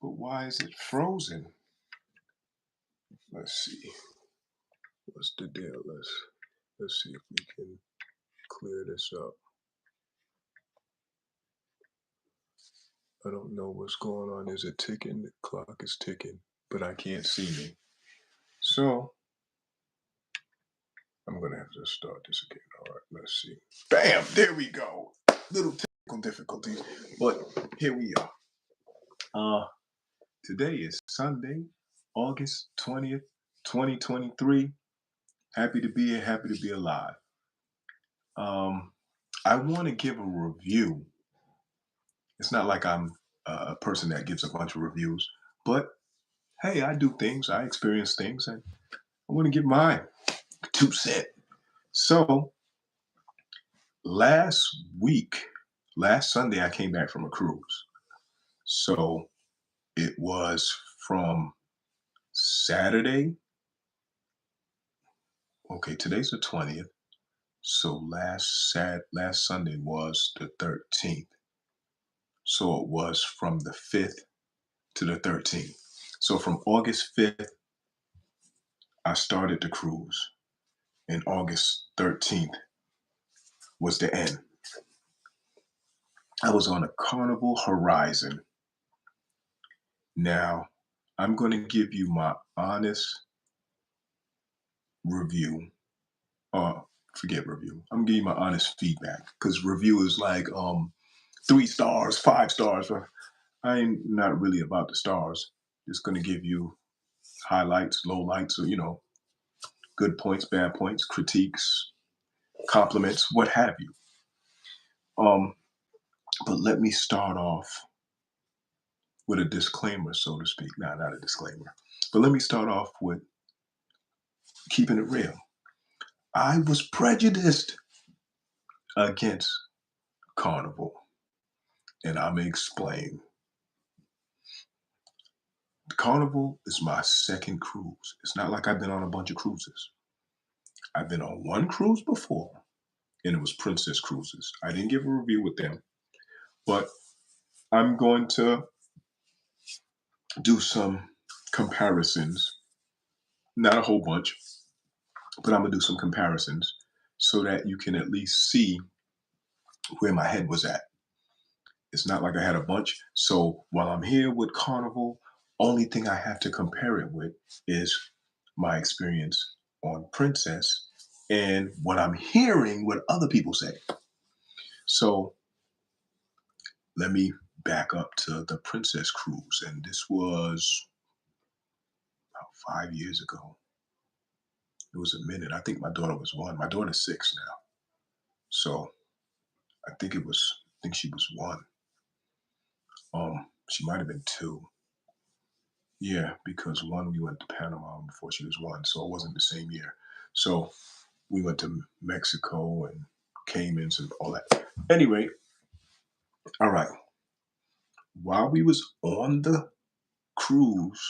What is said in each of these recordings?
But why is it frozen? Let's see. What's the deal? Let's see if we can clear this up. I don't know what's going on. Is it ticking? The clock is ticking, but I can't see me. So I'm gonna have to start this again. All right, let's see. Bam! There we go. Little technical difficulties, but here we are. Today is Sunday, August 20th, 2023. Happy to be here, happy to be alive. I want to give a review. It's not like I'm a person that gives a bunch of reviews, but hey, I do things, I experience things, and I want to give my 2 cents. So last week, last Sunday, I came back from a cruise. So it was from Saturday. Okay, today's the 20th. So last Sunday was the 13th. So it was from the 5th to the 13th. So from August 5th, I started the cruise, and August 13th was the end. I was on a Carnival Horizon. Now, I'm going to give you my honest review. Forget review. I'm giving you my honest feedback, because review is like 3 stars, 5 stars. I'm not really about the stars. Just going to give you highlights, lowlights, or good points, bad points, critiques, compliments, what have you. But let me start off with a disclaimer, so to speak. No, not a disclaimer. But let me start off with keeping it real. I was prejudiced against Carnival, and I'm going to explain. Carnival is my second cruise. It's not like I've been on a bunch of cruises. I've been on one cruise before, and it was Princess Cruises. I didn't give a review with them, but I'm going to do some comparisons. Not a whole bunch, but I'm going to do some comparisons so that you can at least see where my head was at. It's not like I had a bunch. So while I'm here with Carnival, only thing I have to compare it with is my experience on Princess and what I'm hearing what other people say. So let me back up to the Princess Cruise. And this was about 5 years ago. It was a minute. I think my daughter was 1. My daughter's 6 now. So I think she was 1. She might have been 2. Yeah, because 1 we went to Panama before she was 1, so it wasn't the same year. So we went to Mexico and Caymans and all that. Anyway, all right. While we was on the cruise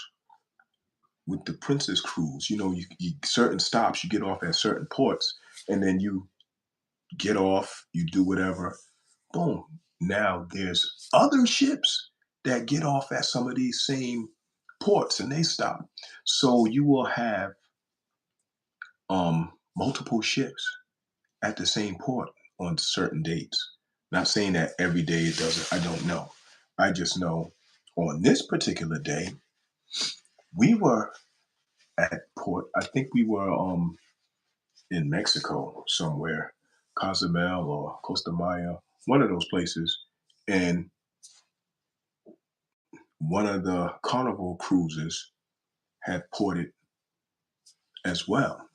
with the Princess Cruise, you certain stops, you get off at certain ports, and then you get off, you do whatever. Boom. Now there's other ships that get off at some of these same ports and they stop. So you will have multiple ships at the same port on certain dates. Not saying that every day it doesn't. I don't know. I just know on this particular day, we were at port. I think we were in Mexico somewhere, Cozumel or Costa Maya, one of those places. And one of the Carnival cruises had ported as well.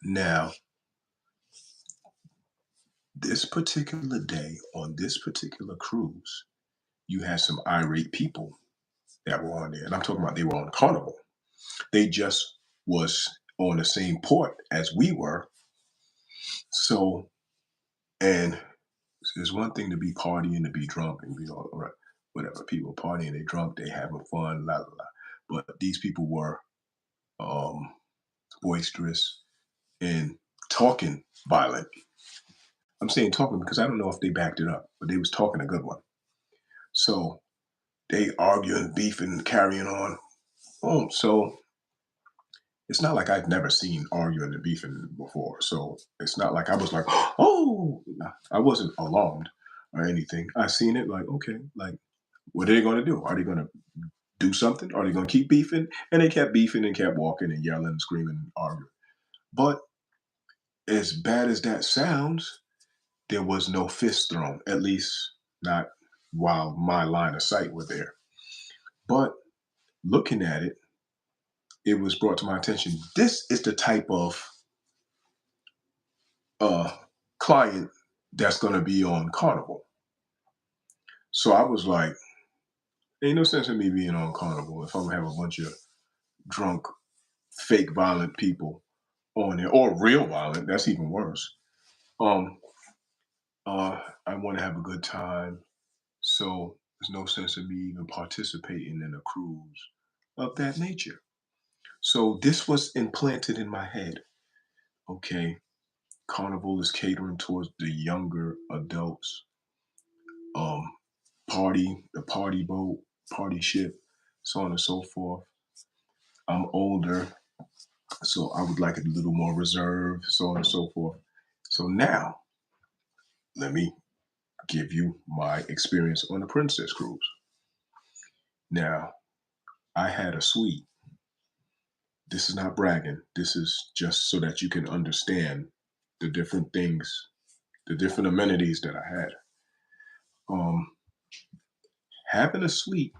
Now, this particular day on this particular cruise, you had some irate people that were on there. And I'm talking about they were on Carnival. They just was on the same port as we were. So, and there's one thing to be partying, to be drunk, and be all right, whatever. People partying, they drunk, they having fun, la la la. But these people were um, boisterous and talking violent. I'm saying talking because I don't know if they backed it up, but they was talking a good one. So they arguing, beefing, carrying on. So it's not like I've never seen arguing and beefing before. So it's not like I was like, oh, nah, I wasn't alarmed or anything. I seen it like, okay, like, what are they going to do? Are they going to do something? Are they going to keep beefing? And they kept beefing and kept walking and yelling and screaming and arguing. But as bad as that sounds, there was no fist thrown, at least not while my line of sight were there. But looking at it, it was brought to my attention. This is the type of uh, client that's going to be on Carnival. So I was like, ain't no sense in me being on Carnival if I'm gonna have a bunch of drunk, fake, violent people on there, or real violent. That's even worse. Um, I want to have a good time, so there's no sense in me even participating in a cruise of that nature. So this was implanted in my head. Okay, Carnival is catering towards the younger adults. Um, the party boat, party ship, so on and so forth. I'm older, so I would like it a little more reserved, so on and so forth. So now, let me give you my experience on the Princess Cruise. Now, I had a suite. This is not bragging. This is just so that you can understand the different things, the different amenities that I had. Um, Having a suite,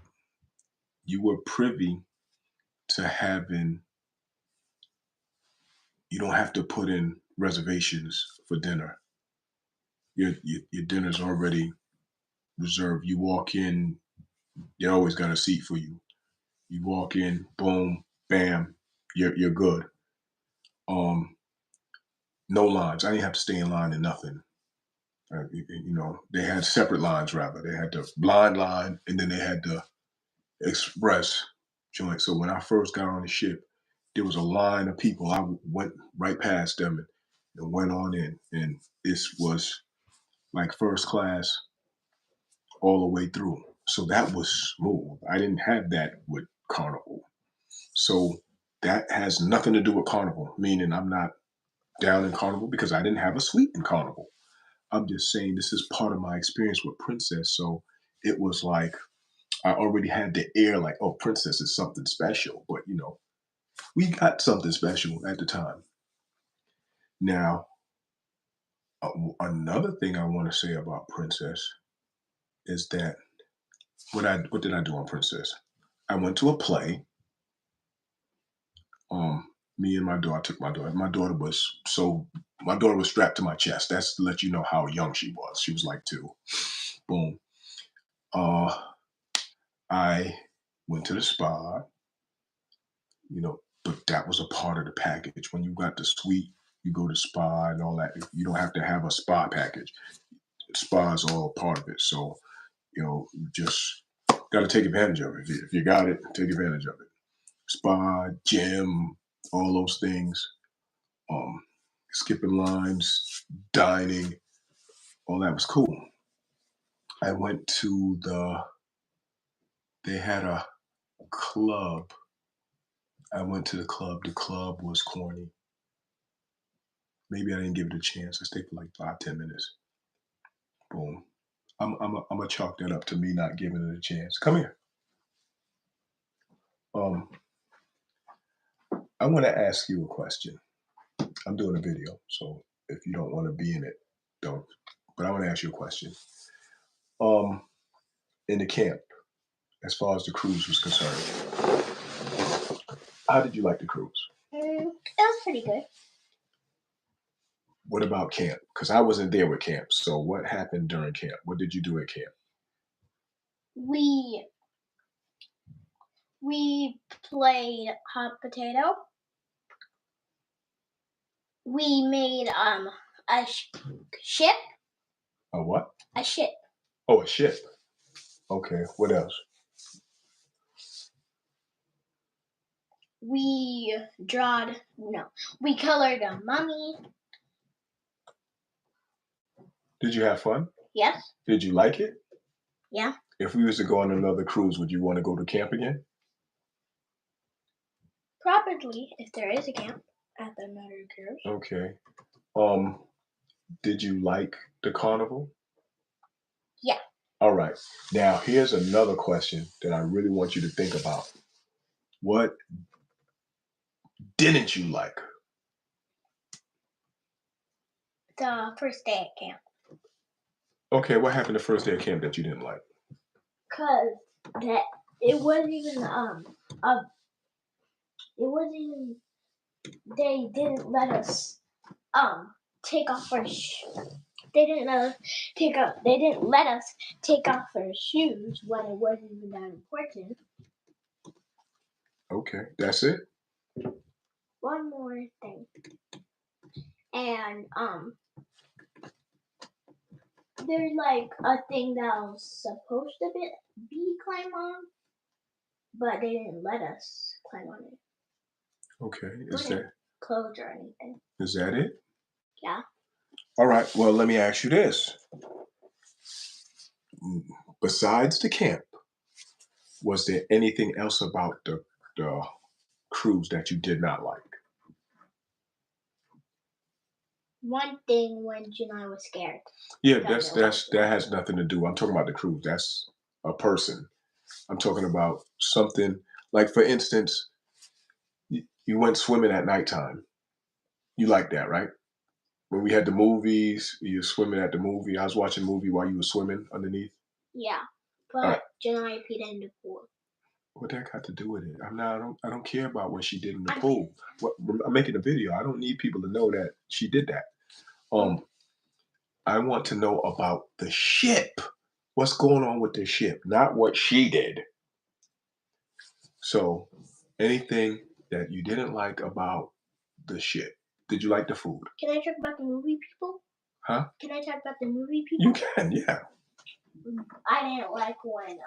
you were privy to having, you don't have to put in reservations for dinner. Your dinner's already reserved. You walk in, they always got a seat for you. You walk in, boom, bam, you're good. Um, no lines. I didn't have to stay in line and nothing. They had separate lines rather. They had the blind line and then they had the express joint. So when I first got on the ship, there was a line of people. I went right past them and went on in, and this was like first class all the way through. So that was smooth. I didn't have that with Carnival. So that has nothing to do with Carnival, meaning I'm not down in Carnival because I didn't have a suite in Carnival. I'm just saying this is part of my experience with Princess. So it was like I already had the air like, oh, Princess is something special. But, we got something special at the time. Now, another thing I want to say about Princess is that what did I do on Princess? I went to a play. Me and my daughter, I took my daughter. My daughter was strapped to my chest. That's to let you know how young she was. She was like 2. Boom. Uh, I went to the spa, but that was a part of the package. When you got the suite, you go to spa and all that. You don't have to have a spa package. Spa is all part of it. So, you just got to take advantage of it. If you got it, take advantage of it. Spa, gym, all those things. Um, Skipping lines, dining, all that was cool. I went to they had a club. I went to the club. The club was corny. Maybe I didn't give it a chance. I stayed for like 5, 10 minutes. Boom. I'm gonna chalk that up to me not giving it a chance. Come here. Um, I want to ask you a question. I'm doing a video, so if you don't want to be in it, don't. But I want to ask you a question. Um, in the camp, as far as the cruise was concerned, how did you like the cruise? It was pretty good. What about camp? Because I wasn't there with camp. So what happened during camp? What did you do at camp? We played hot potato. We made a ship. A what? A ship. Oh, a ship. Okay. What else? We colored a mummy. Did you have fun? Yes. Did you like it? Yeah. If we was to go on another cruise, would you want to go to camp again? Probably, if there is a camp at the another cruise. Okay. Did you like the carnival? Yeah. All right. Now, here's another question that I really want you to think about. What didn't you like? The first day at camp. Okay, what happened the first day of camp that you didn't like? Cause that it wasn't even they didn't let us take off our they didn't let us take off our shoes when it wasn't even that important. Okay, that's it? One more thing. And there's like a thing that was supposed to be climb on, but they didn't let us climb on it. Okay, Clothes or anything. Is that it? Yeah. All right, well, let me ask you this. Besides the camp, was there anything else about the cruise that you did not like? One thing when Janai was scared. Yeah, that has nothing to do. I'm talking about the cruise. That's a person. I'm talking about something like, for instance, you went swimming at nighttime. You like that, right? When we had the movies, you were swimming at the movie. I was watching a movie while you were swimming underneath. Yeah, but Janai peed in the pool. What that got to do with it? I don't care about what she did in the pool. I'm making a video. I don't need people to know that she did that. I want to know about the ship. What's going on with the ship? Not what she did. So, anything that you didn't like about the ship? Did you like the food? Can I talk about the movie people? Huh? Can I talk about the movie people? You can, yeah. I didn't like when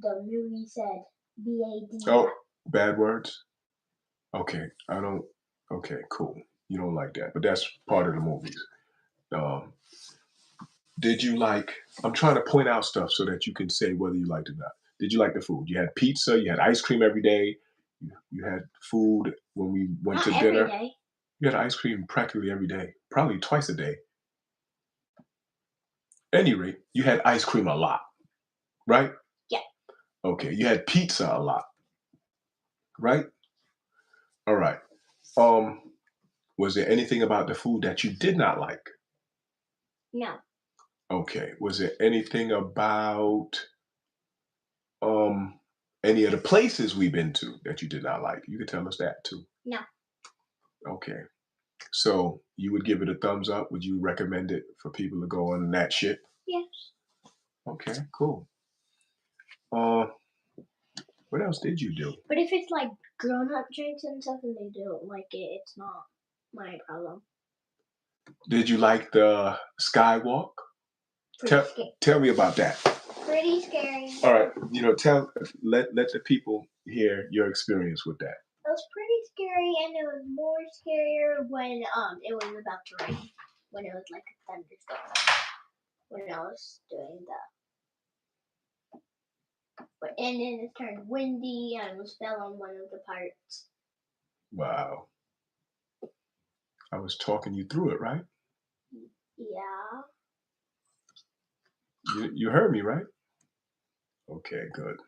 the movie said BAD. Oh, bad words? Okay, I don't. Okay, cool. You don't like that, but that's part of the movies. Did you like? I'm trying to point out stuff so that you can say whether you liked it or not. Did you like the food? You had pizza. You had ice cream every day. You had food when we went Not to every dinner. day. You had ice cream practically every day, probably twice a day. Any rate, you had ice cream a lot, right? Yeah. Okay, you had pizza a lot, right? All right. Was there anything about the food that you did not like? No. Okay. Was there anything about any of the places we've been to that you did not like? You could tell us that too. No. Okay. So you would give it a thumbs up? Would you recommend it for people to go on that ship? Yes. Okay, cool. What else did you do? But if it's like grown-up drinks and stuff and they don't like it, it's not my problem. Did you like the skywalk? Tell me about that. Pretty scary. All right, let the people hear your experience with that. It was pretty scary, and it was more scarier when it was about to rain. When it was like a thunderstorm. When I was doing and then it turned windy and it fell on one of the parts. Wow. I was talking you through it, right? Yeah. You heard me, right? Okay, good.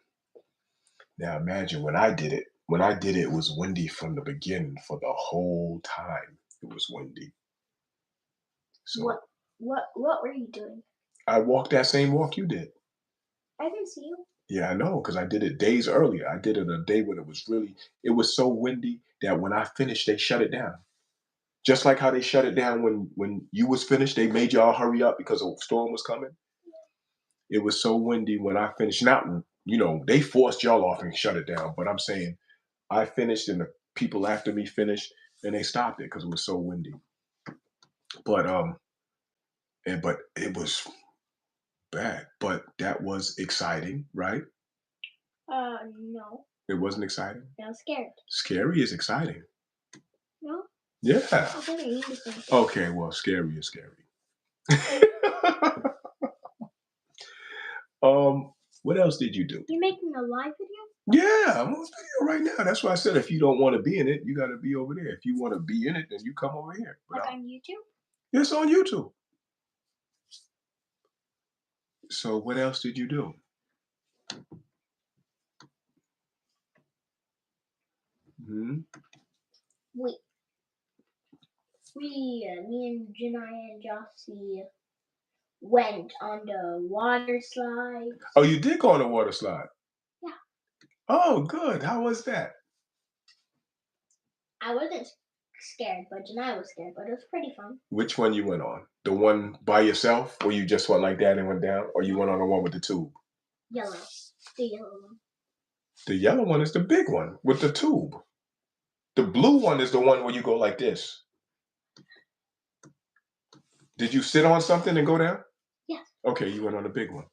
Now imagine when I did it. When I did it, it was windy from the beginning. For the whole time, it was windy. So what were you doing? I walked that same walk you did. I didn't see you. Yeah, I know, because I did it days earlier. I did it a day when it was so windy that when I finished, they shut it down. Just like how they shut it down when you was finished, they made y'all hurry up because a storm was coming. It was so windy when I finished. Not, they forced y'all off and shut it down. But I'm saying I finished and the people after me finished and they stopped it because it was so windy. But but it was bad. But that was exciting, right? No. It wasn't exciting? I was scared. Scary is exciting. No? Yeah. Interesting. Okay, well, scary is scary. What else did you do? You making a live video? Yeah, I'm on video right now. That's why I said if you don't want to be in it, you got to be over there. If you want to be in it, then you come over here. But Like on YouTube? it's on YouTube. So what else did you do? Hmm? Me and Janai and Jossie went on the water slide. Oh, you did go on a water slide? Yeah. Oh, good. How was that? I wasn't scared, but Janai was scared, but it was pretty fun. Which one you went on? The one by yourself, or you just went like that and went down, or you went on the one with the tube? Yellow. The yellow one. The yellow one is the big one with the tube. The blue one is the one where you go like this. Did you sit on something and go down? Yes. Okay, you went on the big one.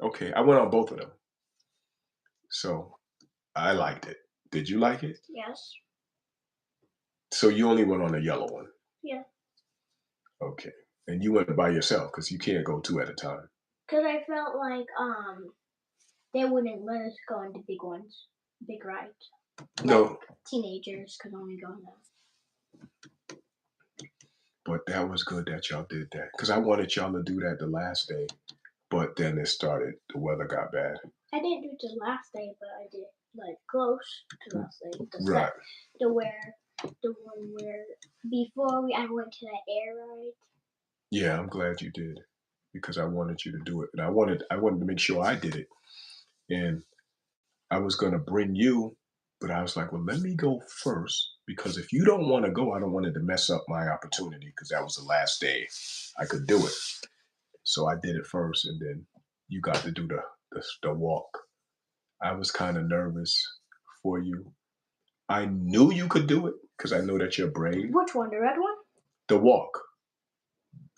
Okay, I went on both of them. So I liked it. Did you like it? Yes. So you only went on the yellow one? Yeah. Okay. And you went by yourself because you can't go two at a time. Because I felt like they wouldn't let us go on the big ones, big rides. No. Like teenagers could only go on them. But that was good that y'all did that. Because I wanted y'all to do that the last day. But then the weather got bad. I didn't do it the last day, but I did like close to the last day. Right. The one where before I went to the air ride. Yeah, I'm glad you did. Because I wanted you to do it. And I wanted to make sure I did it. And I was going to bring you, but I was like, well, let me go first. Because if you don't want to go, I don't want it to mess up my opportunity. Because that was the last day I could do it. So I did it first, and then you got to do the walk. I was kind of nervous for you. I knew you could do it because I know that you're brave. Which one? The red one? The walk.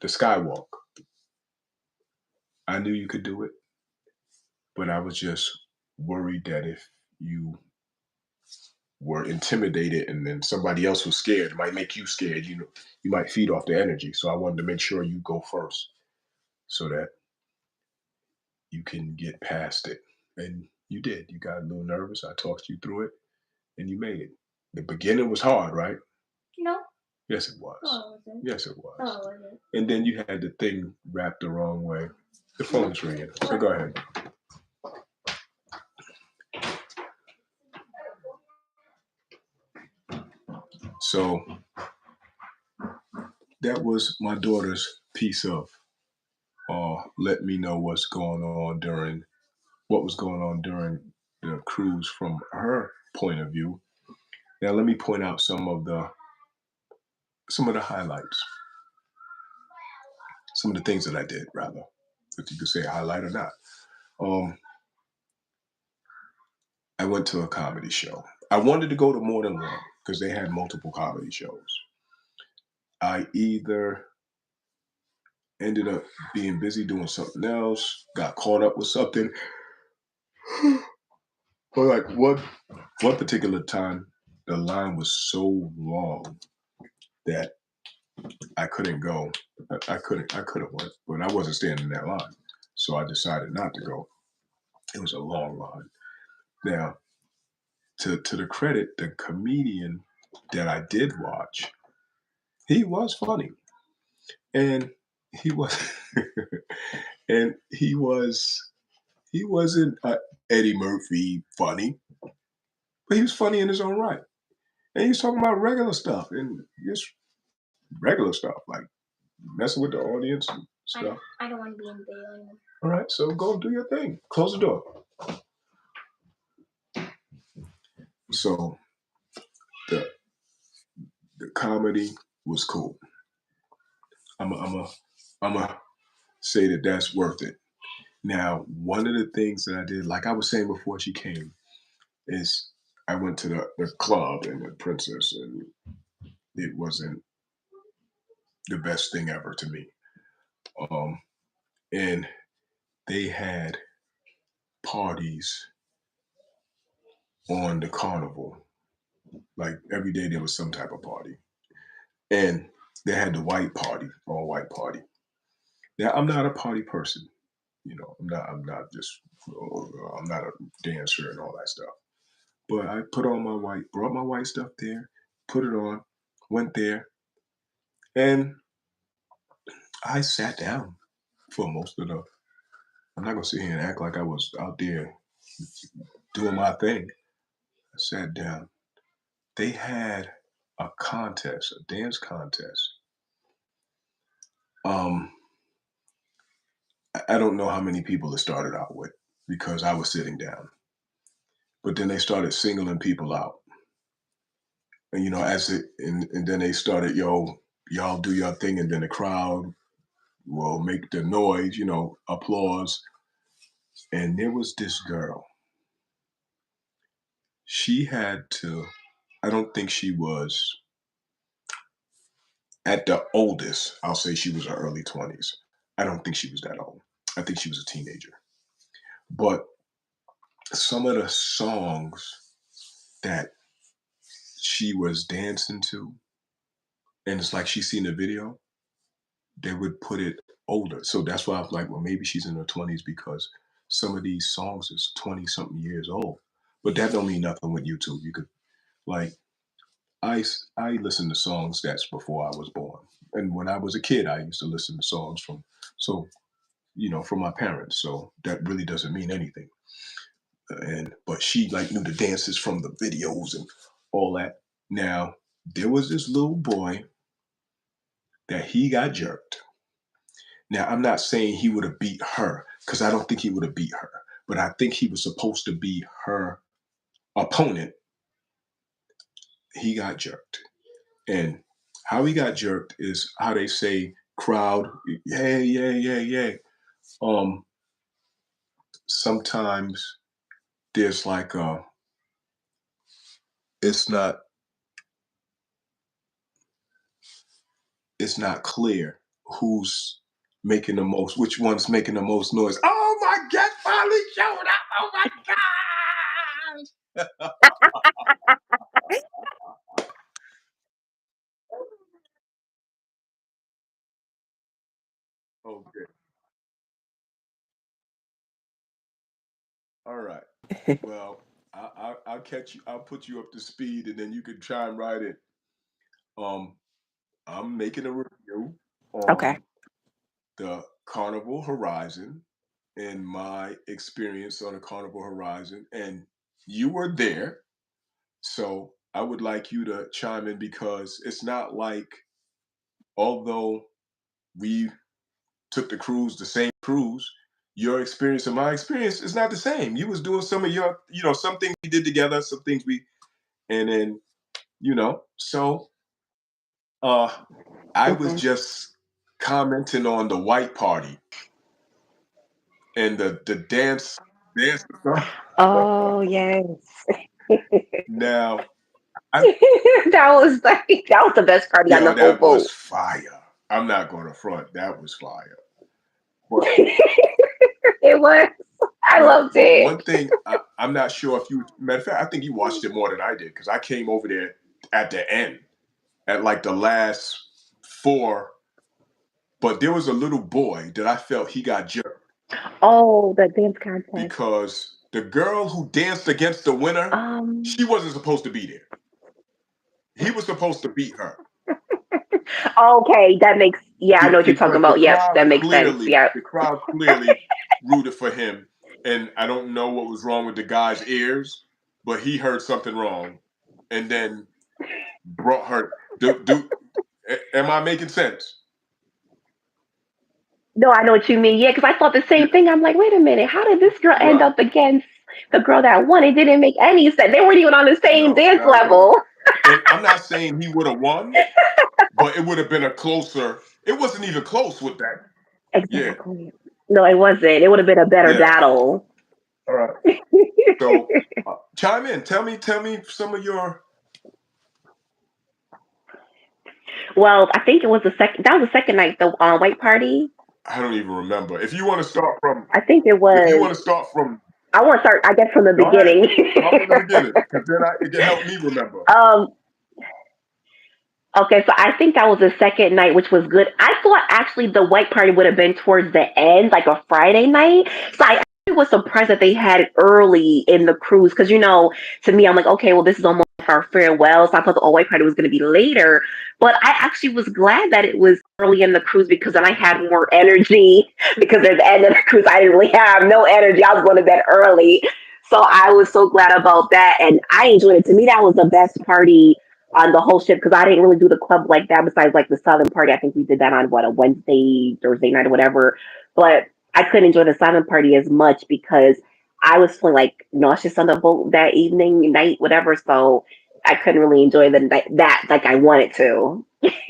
The skywalk. I knew you could do it, but I was just worried that if you were intimidated and then somebody else was scared, it might make you scared. You might feed off the energy. So I wanted to make sure you go first so that you can get past it. And you did. You got a little nervous. I talked you through it, and you made it. The beginning was hard, right? No. Yes, it was. Oh, it wasn't. Yes, it was. Oh, it wasn't. And then you had the thing wrapped the wrong way. The phone's ringing. So go ahead. So that was my daughter's piece of let me know what was going on during the cruise from her point of view. Now let me point out some of the highlights. Some of the things that I did, rather, if you could say highlight or not. I went to a comedy show. I wanted to go to more than one because they had multiple comedy shows. I either ended up being busy doing something else, got caught up with something, or like one particular time, the line was so long that I couldn't go. I could have went, but I wasn't standing in that line, so I decided not to go. It was a long line. Now, to the credit, the comedian that I did watch, he was funny, and he was, and he wasn't Eddie Murphy funny, but he was funny in his own right, and he was talking about regular stuff and just regular stuff like messing with the audience and stuff. I don't want to be in the video anymore. All right, so go do your thing. Close the door. So the comedy was cool. I'm a say that that's worth it. Now, one of the things that I did, like I was saying before she came, is I went to the club and the Princess, and it wasn't the best thing ever to me. And they had parties on the carnival. Like every day there was some type of party. And they had the white party, all white party. Now, I'm not a party person. I'm not just I'm not a dancer and all that stuff. But I put on my white, brought my white stuff there, put it on, went there, and I sat down for most of the. I'm not gonna sit here and act like I was out there doing my thing. I sat down. They had a contest, a dance contest. Um, I don't know how many people it started out with because I was sitting down. But then they started singling people out. And and then they started, y'all do your thing, and then the crowd will make the noise, applause. And there was this girl. She had to, I don't think she was at the oldest, I'll say she was her early 20s. I don't think she was that old. I think she was a teenager. But some of the songs that she was dancing to, and it's like she seen the video, they would put it older. So that's why I was like, well, maybe she's in her 20s because some of these songs is 20 something years old. But that don't mean nothing with YouTube. You could like I listen to songs that's before I was born. And when I was a kid, I used to listen to songs so from my parents. So that really doesn't mean anything. And but she like knew the dances from the videos and all that. Now there was this little boy that he got jerked. Now I'm not saying he would have beat her because I don't think he would have beat her, but I think he was supposed to be her opponent. He got jerked, and how he got jerked is how they say crowd, yay, yay, yay, yay. Um, Sometimes there's like it's not it's not clear who's making the most, which one's making the most noise. Oh my God, finally showed up. Oh my God. Okay. All right. Well, I'll catch you. I'll put you up to speed, and then you can chime right in. Um, I'm making a review Okay. on the Carnival Horizon and my experience on the Carnival Horizon, and you were there. So I would like you to chime in because it's not like, although we took the same cruise, your experience and my experience is not the same. You was doing some of your, some things we did together, some things and then, so uh, I was Hmm. just commenting on the white party and the dance. Oh yes. Now, I that was the best party on the yo, whole that was boat. fire. I'm not going to front. That was fire. But It was. I But loved but it. one thing I'm not sure if you matter of fact I think you watched it more than I did because I came over there at the end at like the last four. But there was a little boy that I felt he got jerked Oh, the dance contest. because the girl who danced against the winner, Um. she wasn't supposed to be there. He was supposed to beat her. Okay, that makes. Yeah, I know what you're talking Because the about. Yep, crowd that makes sense. clearly Yep. the crowd clearly rooted for him, and I don't know what was wrong with the guy's ears, but he heard something wrong, and then brought her. Am I making sense? No, I know what you mean. Yeah, because I thought the Yeah, same thing. I'm like, wait a minute, how did this girl end right. up against the girl that won? It didn't make any sense. They weren't even on the same No, dance not at all. level. And I'm not saying he would have won, but it would have been a closer. It wasn't even close with that. Yeah, Exactly. No, it wasn't. It would have been a better yeah. battle. All right. So chime in. Tell me some of your. Well, I think it was the second. That was the second night, the white party. I don't even remember. If you want to start from, I think it if you was. want to start from I want to start. I guess from the Go ahead. beginning. Start from the beginning, because then it can help me remember. um. Okay, so I think that was the second night, which was good. I thought actually the white party would have been towards the end, like a Friday night. So I actually was surprised that they had it early in the cruise because, to me, I'm like, okay, well, this is almost our farewell. So I thought the all white party was going to be later. But I actually was glad that it was early in the cruise because then I had more energy because at the end of the cruise, I didn't really have no energy. I was going to bed early. So I was so glad about that. And I enjoyed it. To me, that was the best party on the whole ship because I didn't really do the club like that. Besides, like the Southern Party, I think we did that on what a Wednesday, Thursday night, or whatever. But I couldn't enjoy the Southern Party as much because I was feeling like nauseous on the boat that evening, night, whatever. So I couldn't really enjoy the night that like I wanted to.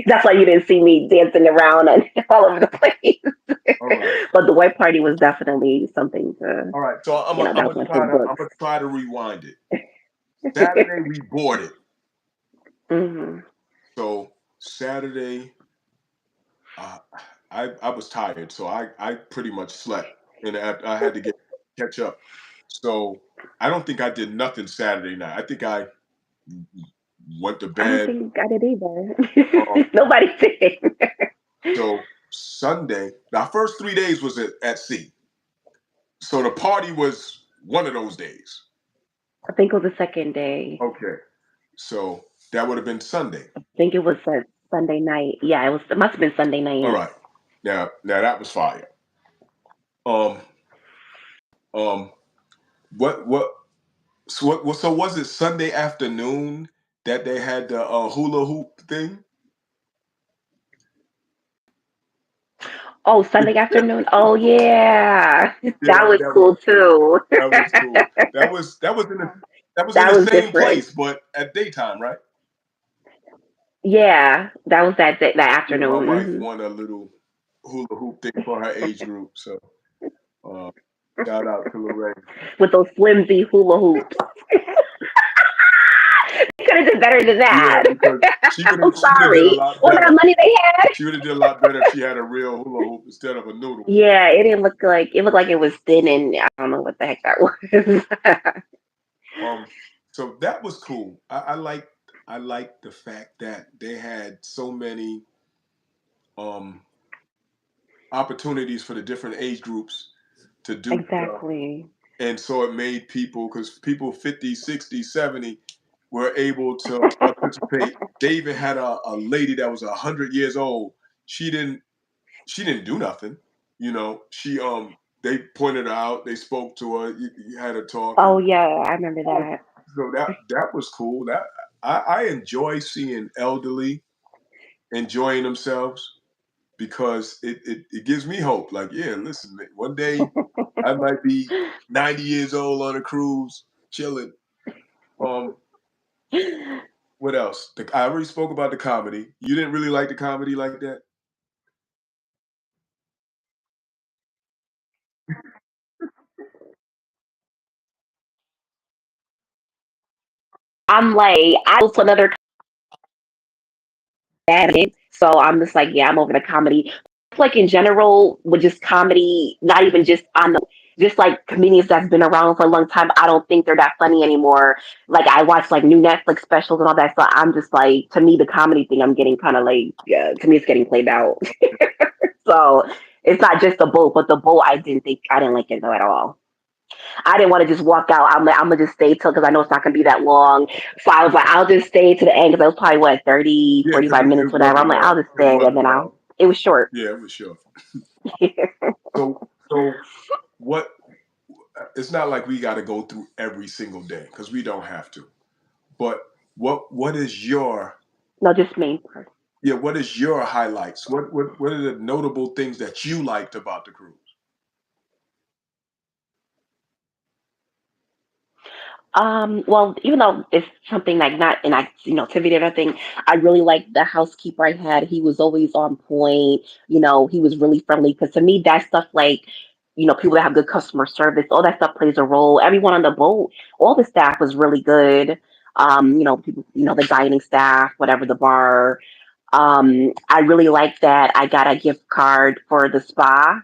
That's why you didn't see me dancing around and all over the place. All right. But the white party was definitely something to, All right. So that was one for the I'm books. gonna try to rewind it. Saturday we boarded. Hmm. So Saturday, uh, I was tired, so I pretty much slept, and I had to catch up. So I don't think I did nothing Saturday night. I think I went to I don't bed. think I did either. Um, Nobody did. so Sunday, our first 3 days was at sea. So the party was one of those days. I think it was the second day. Okay. So that would have been Sunday. I think it was a Sunday night. Yeah, it was. It must have been Sunday All night. right. Now that was fire. Um, um, what so was it Sunday afternoon that they had the hula hoop thing? Oh, Sunday afternoon. Oh yeah, Yeah, that was cool too. that was cool. That was in That the was same different. place, but at daytime, right? Yeah, that was that day, that Yeah, my afternoon. wife Hmm. won a little hula hoop thing for her age group, so uh, shout out to Lorraine. With those flimsy hula hoops. They could have did better than Yeah, that. because I'm she would have did a sorry. lot What kind better. of money they had? She would have did a lot better if she had a real hula hoop instead of a noodle. Yeah, it didn't look like it looked like it was thin and I don't know what the heck that was. Um, so that was cool. I liked the fact that they had so many um opportunities for the different age groups to do stuff. Exactly. And so it made people, because people 50, 60, 70 were able to participate. They even had a lady that was 100 years old. She didn't she didn't do nothing. She they pointed her out, they spoke to her, you had her talk, Oh and yeah, I remember that. so that was cool. That I enjoy seeing elderly enjoying themselves because it gives me hope. Like, yeah, listen, man, one day I might be 90 years old on a cruise, chilling. Um, what else? I already spoke about the comedy. You didn't really like the comedy like that? I'm like, I was another comedy, so I'm just like, yeah, I'm over the comedy. Like in general, with just comedy, not even just on the, just like comedians that's been around for a long time. I don't think they're that funny anymore. Like I watch like new Netflix specials and all that, so I'm just like, to me, the comedy thing, I'm getting kind of like, yeah, to me, it's getting played out. So it's not just the boat, but the boat, I didn't like it though at all. I didn't want to just walk out. I'm like, I'm gonna just stay till because I know it's not gonna be that long. So I was like, I'll just stay to the end because it was probably what 30, Yeah, because 45 minutes, it whatever. I'm wasn't like, I'll long. just It stay and wasn't then long. it was short. Yeah, it was short. So what? It's not like we got to go through every single day because we don't have to. But what is your No, just main part. yeah? What is your highlights? What are the notable things that you liked about the cruise? Well, even though it's something like not an activity or nothing, I really like the housekeeper I had. He was always on point. He was really friendly. Because to me, that stuff like, people that have good customer service, all that stuff plays a role. Everyone on the boat, all the staff was really good. People, the dining staff, whatever the bar. I really like that I got a gift card for the spa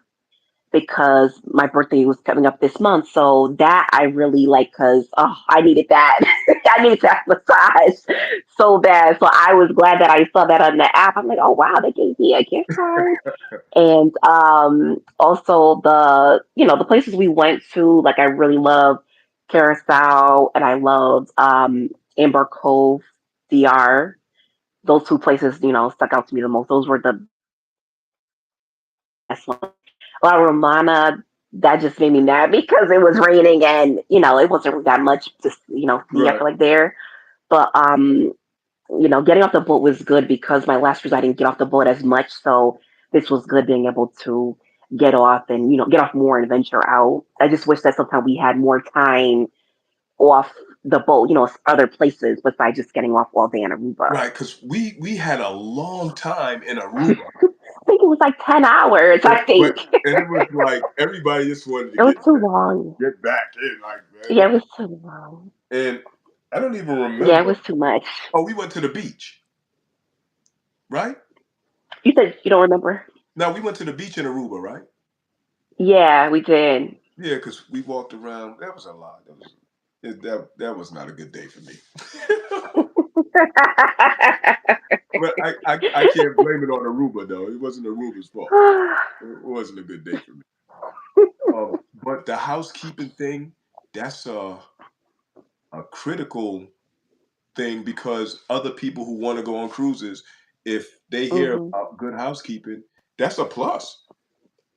because my birthday was coming up this month. So that I really like because I needed that. I needed that massage so bad. So I was glad that I saw that on the app. I'm like, oh wow, they gave me a gift card. And also the places we went to, like I really love Carousel and I loved Amber Cove, DR. Those two places, stuck out to me the most. Those were the best ones. La Romana, that just made me mad because it was raining and it wasn't that much to see. I Right. feel like there, but getting off the boat was good because my last cruise I didn't get off the boat as much, so this was good being able to get off and get off more and venture out. I just wish that sometimes we had more time off the boat, other places besides just getting off all day in Aruba. Right, because we had a long time in Aruba, I think it was like 10 hours. but I think and it was like everybody just wanted to it was too long. get back in, like Yeah, man. it was too long. And I don't even Yeah, it remember. was too much. Oh, we went to the beach, right? You said you don't remember? No, we went to the beach in Aruba, right? Yeah, we did. Yeah, because we walked around. That was a lot. That was not a good day for me. But I can't blame it on Aruba though. It wasn't Aruba's fault. It wasn't a good day for me. But the housekeeping thing, that's a critical thing because other people who want to go on cruises, if they hear hmm about good housekeeping, that's a plus.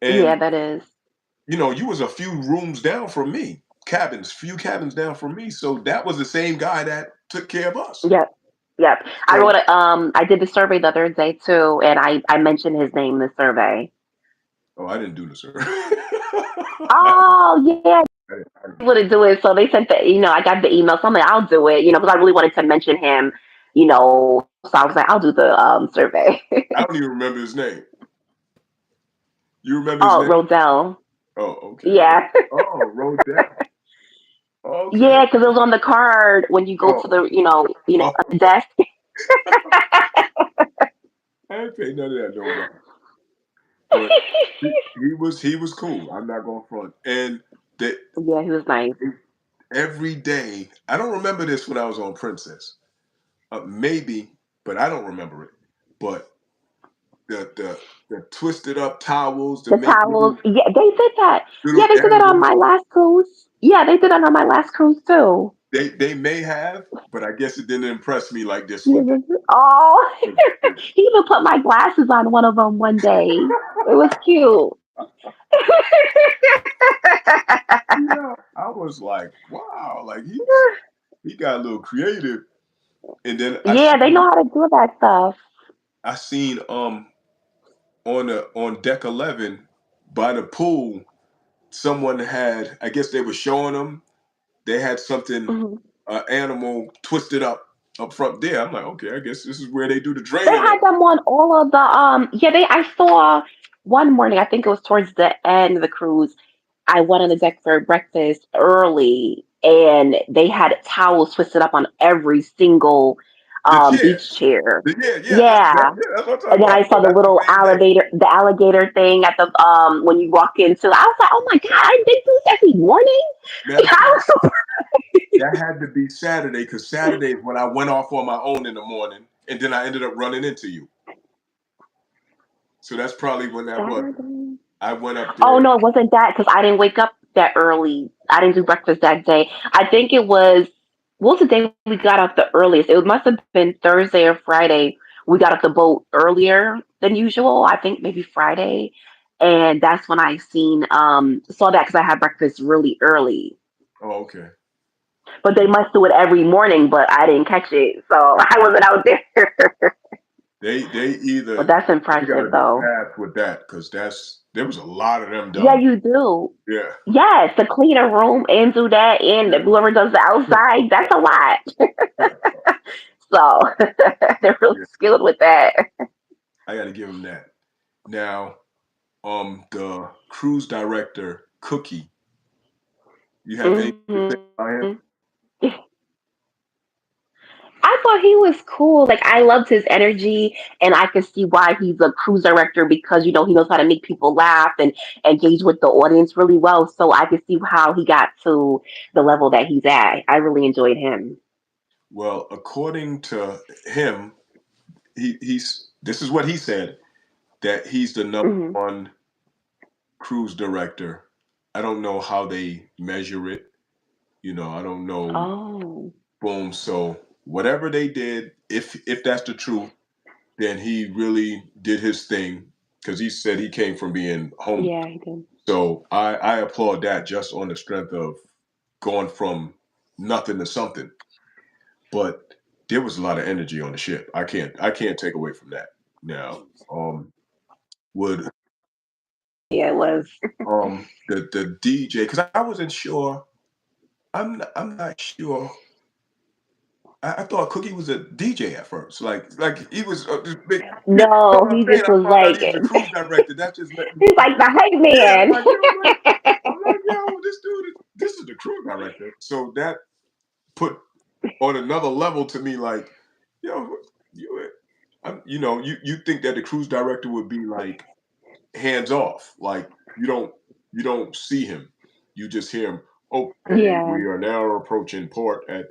Yeah, And that is. you was a few rooms down from me, few cabins down from me. So that was the same guy that took care of us. Yep. Yep. I So, wrote a I did the survey the other day too, and I mentioned his name in the survey. oh, I didn't do the sir. Oh yeah, able to do it. So they sent I got the email. So I'm like, I'll do it, because I really wanted to mention him, So I was like, I'll do the survey. I don't even remember his name. You remember his Oh, name? Rodell. Oh, okay. Yeah. Oh, Rodell. Okay. Yeah, because it was on the card when you go to Oh, the, oh, desk. I ain't pay none of that nobody. But he was cool. I'm not going front. And that Yeah, he was nice. every day, I don't remember this when I was on Princess. Maybe, but I don't remember it. But the twisted up towels, the The make towels. Yeah, they did that. Yeah, little they did that on animals. my last cruise. Yeah, they did that on my last cruise too. They may have, but I guess it didn't impress me like this one Mhm. Oh, did. he even put my glasses on one of them one day. It was cute. Yeah, I was like, wow, like he got a little creative. And then Yeah, they know how to do that stuff. I seen on deck 11 by the pool, someone had, I guess they were showing them, they had something, Mhm. animal twisted up front there. I'm like, okay, I guess this is where they do the They draining. had them on all of the yeah, I saw one morning, I think it was towards the end of the cruise. I went on the deck for breakfast early and they had towels twisted up on every single The beach chairs. chair. Yeah, Yeah. that's what I'm talking And then about. I So saw the that's the little same thing. alligator thing at the when you walk into. I was like, oh my god, they do this every morning. Matter of I fact, was so that had to be Saturday because Saturday is when I went off on my own in the morning, and then I ended up running into you. So that's probably when that was. Saturday. I went up Oh there. no, it wasn't that because I didn't wake up that early. I didn't do breakfast that day. I think it was what was the day we got off the earliest? It must have been Thursday or Friday. We got off the boat earlier than usual. I think maybe Friday, and that's when I saw that because I had breakfast really early. Oh, okay. But they must do it every morning, but I didn't catch it, so I wasn't out there. They But either that's you got a impressive, good though. pass with that because there was a lot of them Yeah, done. you do. Yeah. Yes, to clean a room and do that, and whoever does the outside, that's a lot. So they're really Yeah, skilled with that. I got to give them that. Now, the cruise director Cookie, you have anything to say hmm about him? I I thought he was cool. Like I loved his energy, and I could see why he's a cruise director because he knows how to make people laugh and engage with the audience really well. So I could see how he got to the level that he's at. I really enjoyed him. Well, according to him, he's this is what he said, that he's the number Hmm. one cruise director. I don't know how they measure it. I don't know. Oh, Boom. So whatever they did, if that's the truth, then he really did his thing because he said he came from being homeless. yeah, he did. So I applaud that just on the strength of going from nothing to something. But there was a lot of energy on the ship. I can't take away from that. Now, would Yeah, it was. the DJ, because I wasn't sure. I'm not sure. I thought Cookie was a DJ at first. Like he was this big. You know No, what I'm he saying? just I was found out like he was a cruise director. That just let me. he's like the hype Yeah, man. like I'm like, yo, this dude, this is the cruise director. So that put on another level to me, like, yo, you, you think that the cruise director would be like hands off, like you don't see him, you just hear him. Okay, Yeah. we are now approaching port at.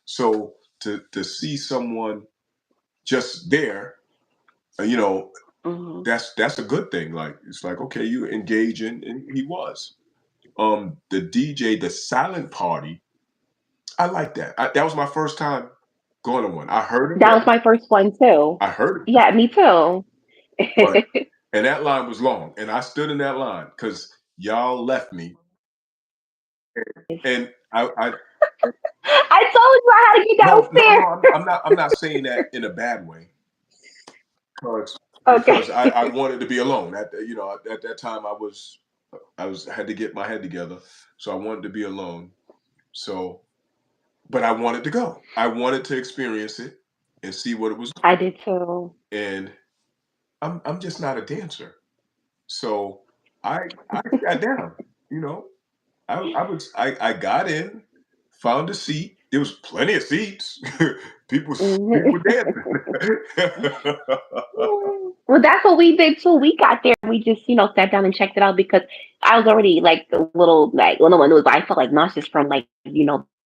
So to see someone just there, uh, you know, Hmm. that's a good thing. Like it's like okay, you engage in, and he was. The DJ, the silent party, I like that. That was my first time going to one. I heard of That was them. my first one too. I heard of them, Yeah, me too. but and that line was long, and I stood in that line because y'all left me, and I I told you I had to get no, no, no. downstairs. I'm not saying that in a bad way, because Okay. I wanted to be alone. At that time I had to get my head together, so I wanted to be alone. So, but I wanted to go. I wanted to experience it and see what it was I like. did too. And I'm just not a dancer. So I sat down. You know, I got in, found a seat. There was plenty of seats. People were Mhm. dancing. Well, that's what we did too. We got there. We just, sat down and checked it out because I was already like a little like well, no one knows, but I felt like nauseous from like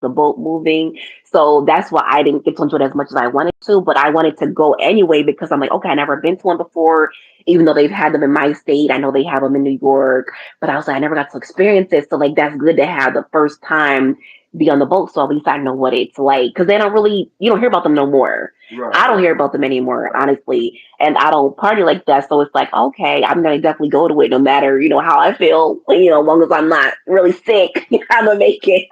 the boat moving. So that's why I didn't get to enjoy it as much as I wanted to. But I wanted to go anyway because I'm like, okay, I never been to one before. Even though they've had them in my state, I know they have them in New York. But I was like, I never got to experience it. So like, that's good to have the first time be on the boat. So at least I know what it's like because they don't really you don't hear about them no more. Right, I don't right, hear about them anymore, right. honestly, and I don't party like that. So it's like, okay, I'm gonna definitely go to it, no matter how I feel. As long as I'm not really sick, I'm gonna make it.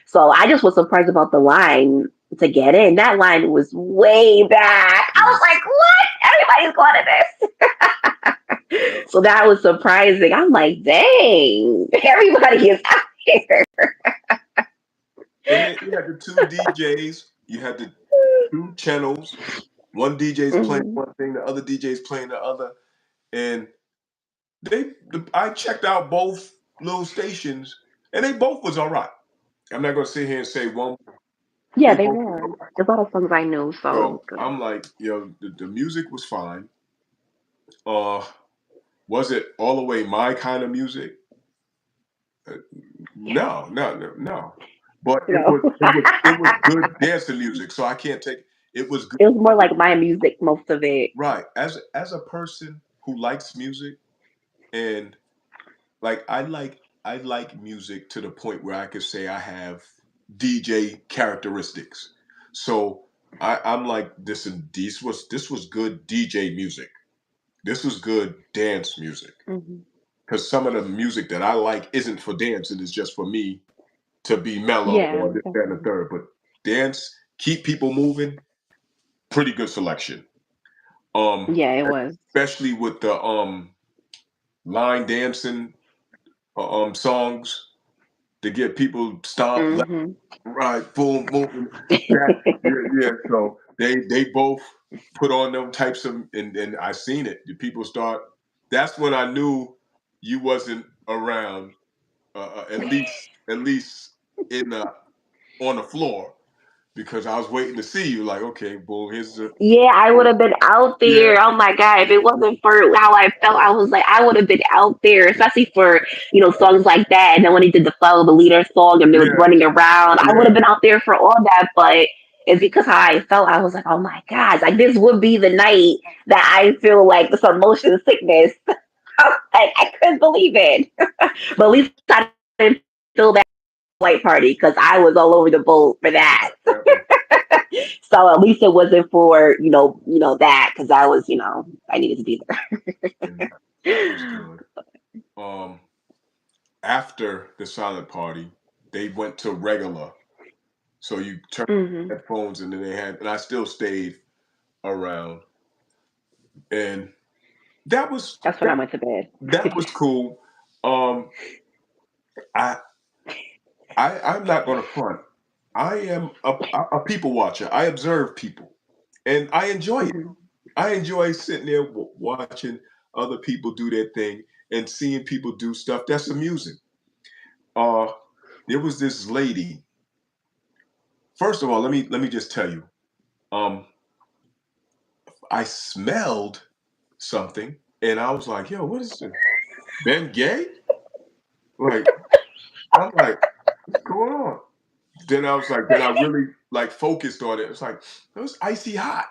So I just was surprised about the line to get in. That line was way back. I was Mm, like, what? Everybody's going to yeah. this. So that was surprising. I'm like, dang, everybody is out here. And then you had the two DJs. You had the two channels. One DJ's playing Mhm. one thing, the other DJ's playing the other, and I checked out both little stations, and they both was all right. I'm not gonna sit here and say one. Yeah, They they both was were. all right. There's a lot of songs I knew, so it was So good. I'm like, the music was fine. Uh, was it all the way my kind of music? Uh, no, no, no, no. But it No. was it was it was good dancing music. So I can't take it was good. It was more like my music, most of it. Right. As a person who likes music, and like I like music to the point where I could say I have DJ characteristics. So I'm like this was good DJ music. This was good dance music. Hmm. Because some of the music that I like isn't for dance, and it's just for me to be mellow Yeah, or this, that, and the definitely. third. But dance, keep people moving, pretty good selection. Um, Yeah, it was. especially with the line dancing songs to get people stomp left, Hmm. right, boom, moving. That yeah. So they both put on them types of, and I seen it. The people start. That's when I knew you wasn't around. At least in the on the floor. because I was waiting to see you. Like, okay, boom, here's the Yeah, I would have been out yeah, there. Oh my God. If it wasn't for how I felt, I was like, I would have been out there, especially for, songs like that. And then when he did the Follow the Leader song and they was yeah, running around, I would yeah, have been out there for all that. But it's because how I felt. I was like, oh my God, like this would be the night that I feel like some motion sickness. I couldn't believe it. But at least I didn't feel that white party because I was all over the boat for that. that was So at least it wasn't for that because I was I needed to be and that was good. Um, After the silent party, they went to regular. So you turn hmm headphones, and then and I still stayed around, and that was That's when I that, went to bed. that was cool. Um, I I'm not going to front. I am a people watcher. I observe people, and I enjoy it. hmm I enjoy sitting there watching other people do their thing and seeing people do stuff that's amusing. Uh, there was this lady. First of all, let me just tell you. Um, I smelled something, and I was like, "Yo, what is this? Ben Gay?" Like, I'm like, "What's going on?" Then I really like focused on it. It's like it was icy hot.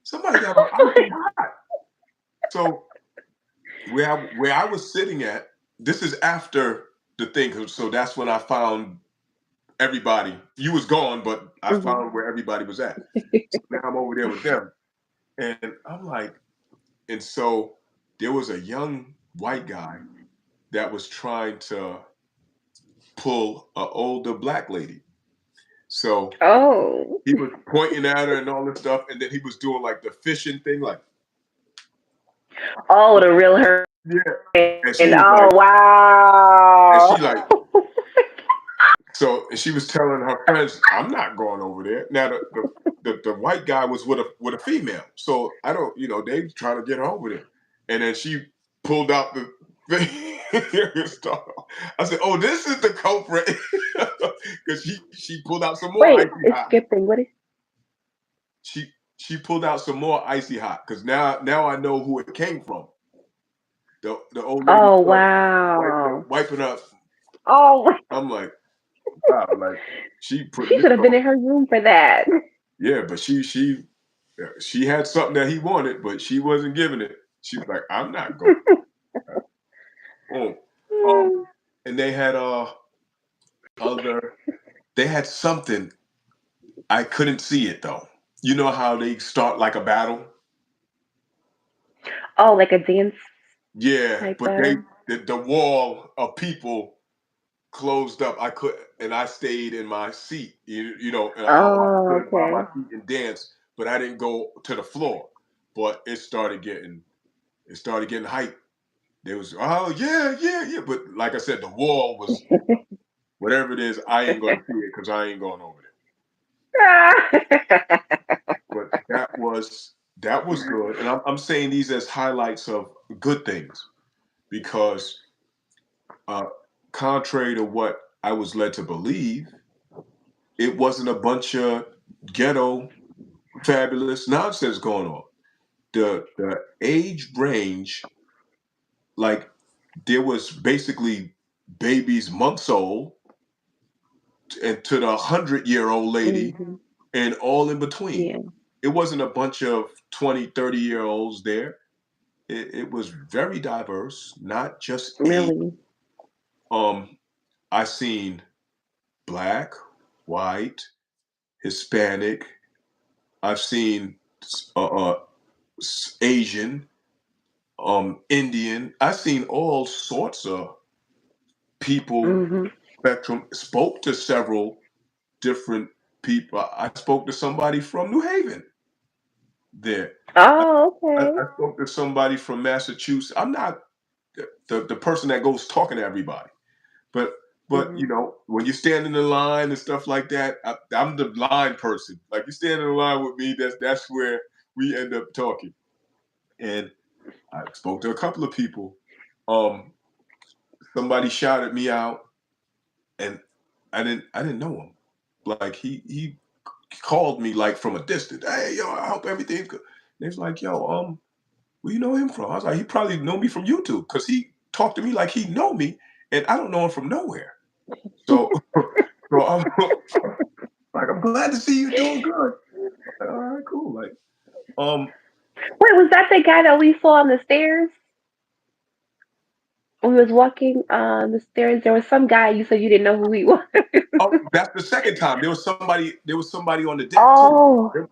Somebody got on icy hot. So where I was sitting at, this is after the thing, so that's when I found everybody. You was gone, but I hmm found where everybody was at. So now I'm over there with them, and I'm like, and so there was a young white guy that was trying to pull an older black lady. So Oh, he was pointing at her and all this stuff, and then he was doing like the fishing thing, like oh, the real her. yeah. And And oh and wow. she like, so and she was telling her friends, "I'm not going over there." Now the white guy was with a female, so I don't, they trying to get her over there, and then she pulled out the thing. I said, "Oh, this is the culprit," because she pulled out some more Wait, icy it's hot. skipping. What is? She pulled out some more icy hot because now I know who it came from. The old lady Oh started wow. wiping up. Oh, I'm like, wow, like she putting she this should have been on. in her room for that. Yeah, but she had something that he wanted, but she wasn't giving it. She was like, I'm not going. Oh, and they had other. They had something. I couldn't see it though. You know how they start like a battle? Oh, like a dance Yeah, type but of. the wall of people closed up. I could and I stayed in my seat. And all I Oh, could by my okay. feet and dance, but I didn't go to the floor. But it started getting hype. There was, oh yeah, yeah, yeah. But like I said, the wall was whatever it is. I ain't gonna see it because I ain't going over there. But that was good, and I'm saying these as highlights of good things because, uh, contrary to what I was led to believe, it wasn't a bunch of ghetto fabulous nonsense going on. The age range, like there was basically babies months old and to the 100-year-old lady hmm and all in between. Yeah, It wasn't a bunch of 20, 30-year olds there. It was very diverse, not just age. really. Um, I seen black, white, Hispanic. I've seen uh, uh, Asian, Indian. I've seen all sorts of people hmm spectrum. Spoke to several different people. I spoke to somebody from New Haven there. Oh, okay. I spoke to somebody from Massachusetts. I'm not the person that goes talking to everybody, but hmm when you stand in the line and stuff like that, I'm the line person. Like you stand in the line with me, that's where we end up talking. And I spoke to a couple of people. Um, Somebody shouted me out, and I didn't know him. Like he called me like from a distance. Hey, yo, I hope everything's good. And it's like, yo, where you know him from? I was like, he probably know me from YouTube because he talked to me like he know me, and I don't know him from nowhere. So, so I'm like, I'm glad to see you doing good. Like, all right, cool. Like, um, Wait, was that the guy that we saw on the stairs? When we was walking on the stairs, there was some guy you said you didn't know who he was. oh, that's the second time. There was somebody. There was somebody on the deck too. Oh, So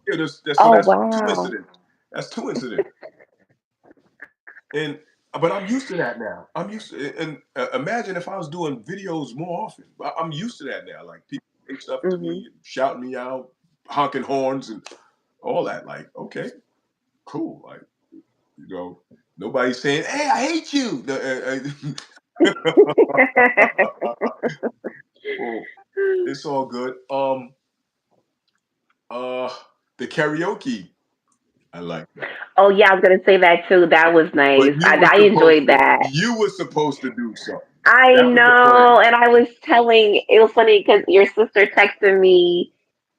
oh that's two wow. incidents. That's two incidents. And but I'm used to that now. I'm used to, and imagine if I was doing videos more often. I'm used to that now. Like people say stuff to Hmm. me, shouting me out, honking horns, and all that. Like, okay, cool. Like, you know, nobody's saying, "Hey, I hate you." Well, it's all good. Uh, the karaoke, I like that. Oh yeah, I was gonna say that too. That was But nice. I enjoyed that. you were supposed to do something. I That was the plan. know, and I was telling. It was funny because your sister texted me.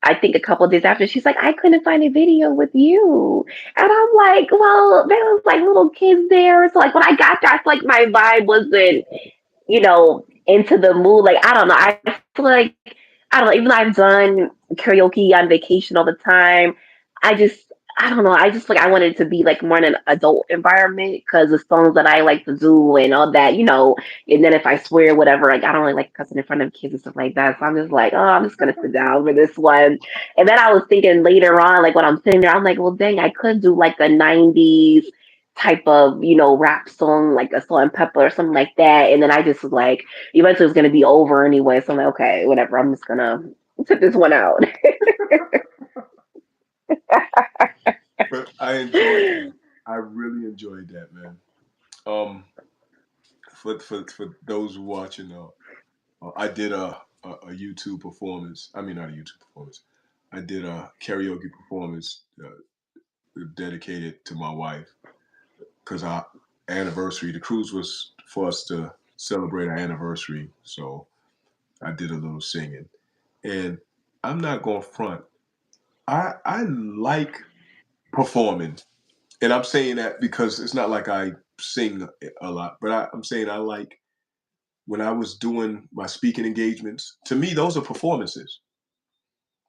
I think a couple days after, she's like, "I couldn't find a video with you," and I'm like, "Well, there was like little kids there." So like when I got there, I feel like my vibe wasn't into the mood. Like, I don't know. I feel like, I don't know, even though I've done karaoke on vacation all the time, I just, I don't know. I just like, I wanted it to be like more in an adult environment because the songs that I like to do and all that. And then if I swear, whatever, like, I don't really like cussing in front of kids and stuff like that. So I'm just like, oh, I'm just going to sit down for this one. And then I was thinking later on, like, when I'm sitting there, I'm like, well, dang, I could do like a 90s type of rap song like a Salt and Pepper or something like that, and then I just was like, eventually it's gonna be over anyway, so I'm like, okay, whatever, I'm just gonna sit this one out. But I enjoyed that. I really enjoyed that, man. Um, for those watching, I did a YouTube performance. I mean, not a YouTube performance. I did a karaoke performance dedicated to my wife because our anniversary. The cruise was for us to celebrate our anniversary, so I did a little singing. And I'm not going to front. I like performing, and I'm saying that because it's not like I sing a lot, but I'm saying I like when I was doing my speaking engagements. To me, those are performances.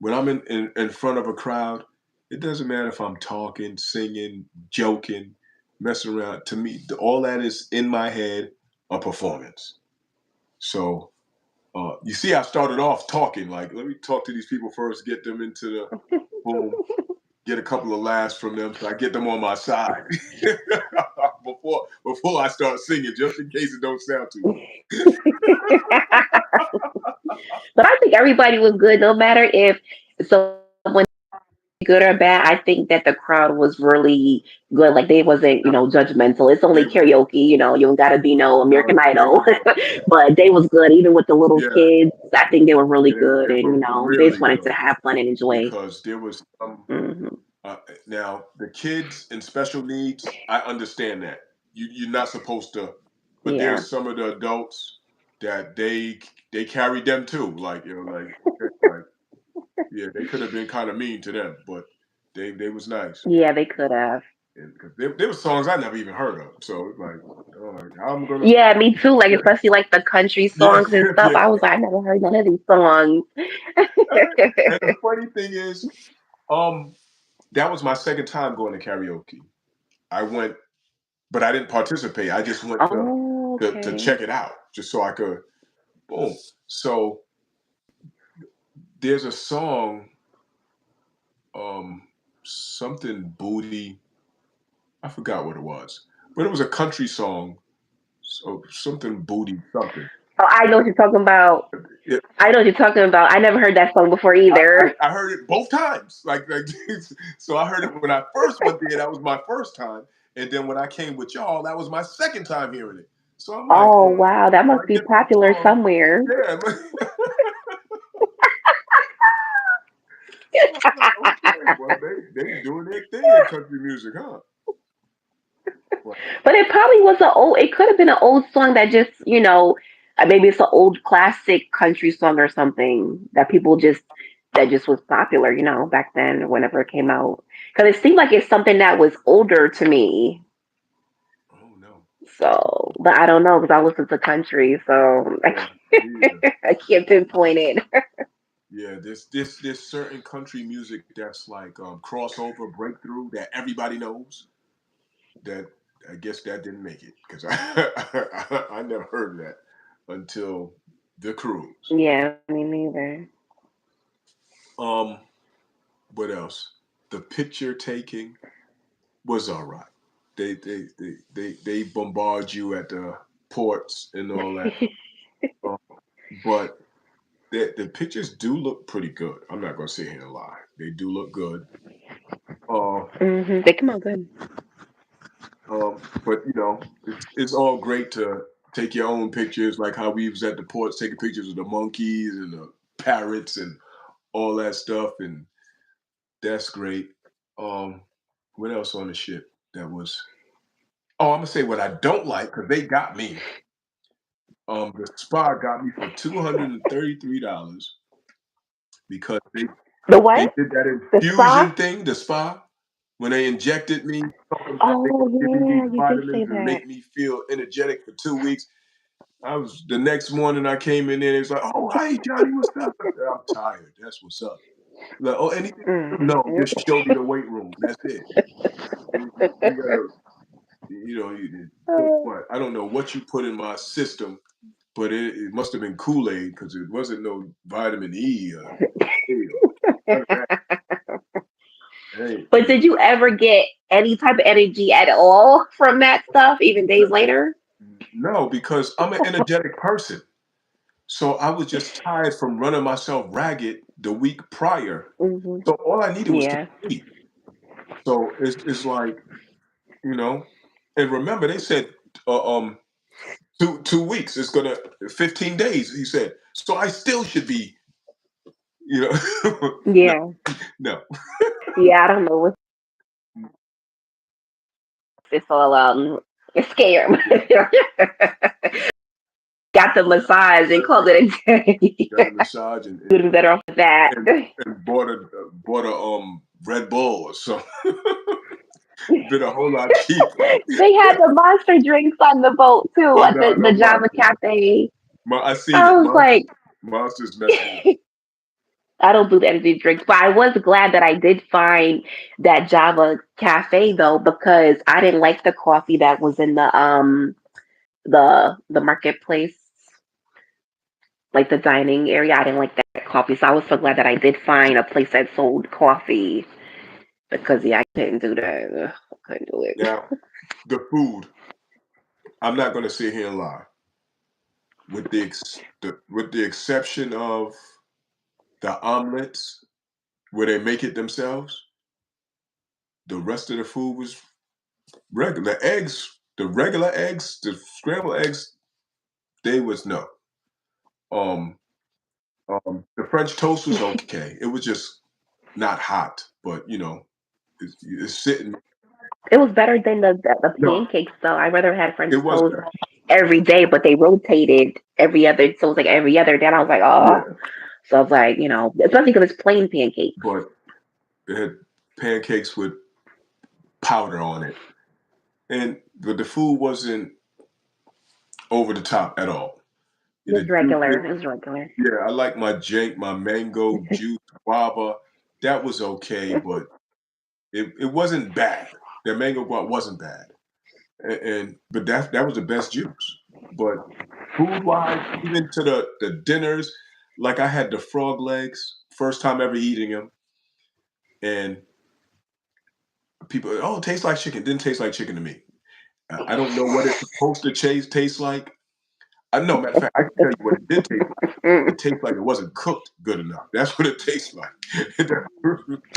When I'm in front of a crowd, it doesn't matter if I'm talking, singing, joking, messing around. To me, all that is in my head a performance. So you see, I started off talking like, let me talk to these people first, get them into the boom, get a couple of laughs from them, so I get them on my side before I start singing, just in case it don't sound too good. But I think everybody was good, no matter if someone good or bad. I think that the crowd was really good. Like they wasn't, judgmental. It's only They were, karaoke, you don't gotta be no no, American they Idol. were good. But they was good, even with the little Yeah, kids. I think they were really yeah, good, they and were they really just wanted to good have fun and enjoy. because there was Hmm. uh, now the kids and special needs. I understand that you're not supposed to, but Yeah, there's some of the adults that they carried them too. Like like okay, like yeah, they could have been kind of mean to them, but they was nice. yeah, they could have. And because there were songs I never even heard of, so it's like, oh, like, how I'm gonna, Yeah, me too. Like yeah, especially like the country yeah, songs and stuff. yeah. I was like, I never heard none of these songs. And the funny thing is, um, that was my second time going to karaoke. I went, but I didn't participate. I just went Oh, to okay. check it out, just so I could, boom. So there's a song, something booty. I forgot what it was, but it was a country song. So something booty something. Oh, I know what you're talking about. Yeah, I know what you're talking about. I never heard that song before I, either. I heard it both times. Like so I heard it when I first went there. That was my first time, and then when I came with y'all, that was my second time hearing it. So I'm like, Oh wow, that when must I be get to the popular song, somewhere. yeah. So I'm like, okay, well they doing their thing in country music, huh? But But it probably was an old. It could have been an old song that just maybe it's an old classic country song or something that people just that just was popular, back then whenever it came out. Because it seemed like it's something that was older to me. Oh no. So, but I don't know because I listen to country, so I Yeah, me either. can't, I can't pinpoint it. Yeah, there's certain country music that's like crossover breakthrough that everybody knows. That I guess that didn't make it because I never heard of that until the cruise. Yeah, me neither. Um, what else? The picture taking was all right. They bombard you at the ports and all that, um, but the pictures do look pretty good. I'm not gonna sit here and lie. They do look good. Uh, They come out good. but it's all great to take your own pictures, like how we was at the ports taking pictures of the monkeys and the parrots and all that stuff, and that's great. Um, what else on the ship that was? Oh, I'm gonna say what I don't like because they got me. The spa got me for $233 because The they what? did that The infusion spa? thing, the spa, when they injected me, talking about they Oh gonna give me these yeah, you did say vitamins and that. make me feel energetic for 2 weeks. I was the next morning I came in there, it's like, oh hey Johnny, what's up? I said, I'm tired. That's what's up. Like, oh, anything? No, Mm-hmm. just show me the weight room. That's it. You gotta, what? I don't know what you put in my system, but it must have been Kool-Aid because it wasn't no vitamin E or A or none of that. Hey, But did you ever get any type of energy at all from that stuff, even days later? no, because I'm an energetic person. So I was just tired from running myself ragged the week prior. Hmm. So all I needed was to Yeah. sleep. So it's like, you know, and remember they said um 2 weeks. It's gonna 15 days. He said. So I still should be, no, Yeah. no. Yeah, I don't know what it's all it's scary. Yeah, Got the massage and called it a day. got a massage and Would have been better off with that. and, and bought a Red Bull or something. Been a whole lot cheaper. They had the monster drinks on the boat too Oh at no, the no Java monsters. Cafe. I seen I it. was like, Monsters messed me up. I don't do the energy drinks, but I was glad that I did find that Java Cafe though, because I didn't like the coffee that was in the marketplace, like the dining area. I didn't like that coffee, so I was so glad that I did find a place that sold coffee because yeah, I couldn't do that. Ugh, I couldn't do it. Now the food. I'm not going to sit here and lie. With the exception of the omelets where they make it themselves, the rest of the food was regular. Eggs, the regular eggs, the scrambled eggs, they was no. Um, the French toast was okay. It was just not hot, but it's sitting. It was better than the No, pancakes though. I rather had it French wasn't. toast every day, but they rotated every other. So it was like every other day. And I was like, oh. Yeah, So I was like, especially because it's plain pancakes. but it had pancakes with powder on it, but the food wasn't over the top at all. It was The juices, regular. It was regular. yeah, I like my mango juice guava. That was okay, but it wasn't bad. The mango guava wasn't bad, but that was the best juice. But food wise, even to the dinners, like I had the frog legs, first time ever eating them, and people, oh, it tastes like chicken. Didn't taste like chicken to me. I don't know what it's supposed to taste like. I know, matter of fact, I can tell you what it did taste like. It tastes like it wasn't cooked good enough. That's what it tastes like. It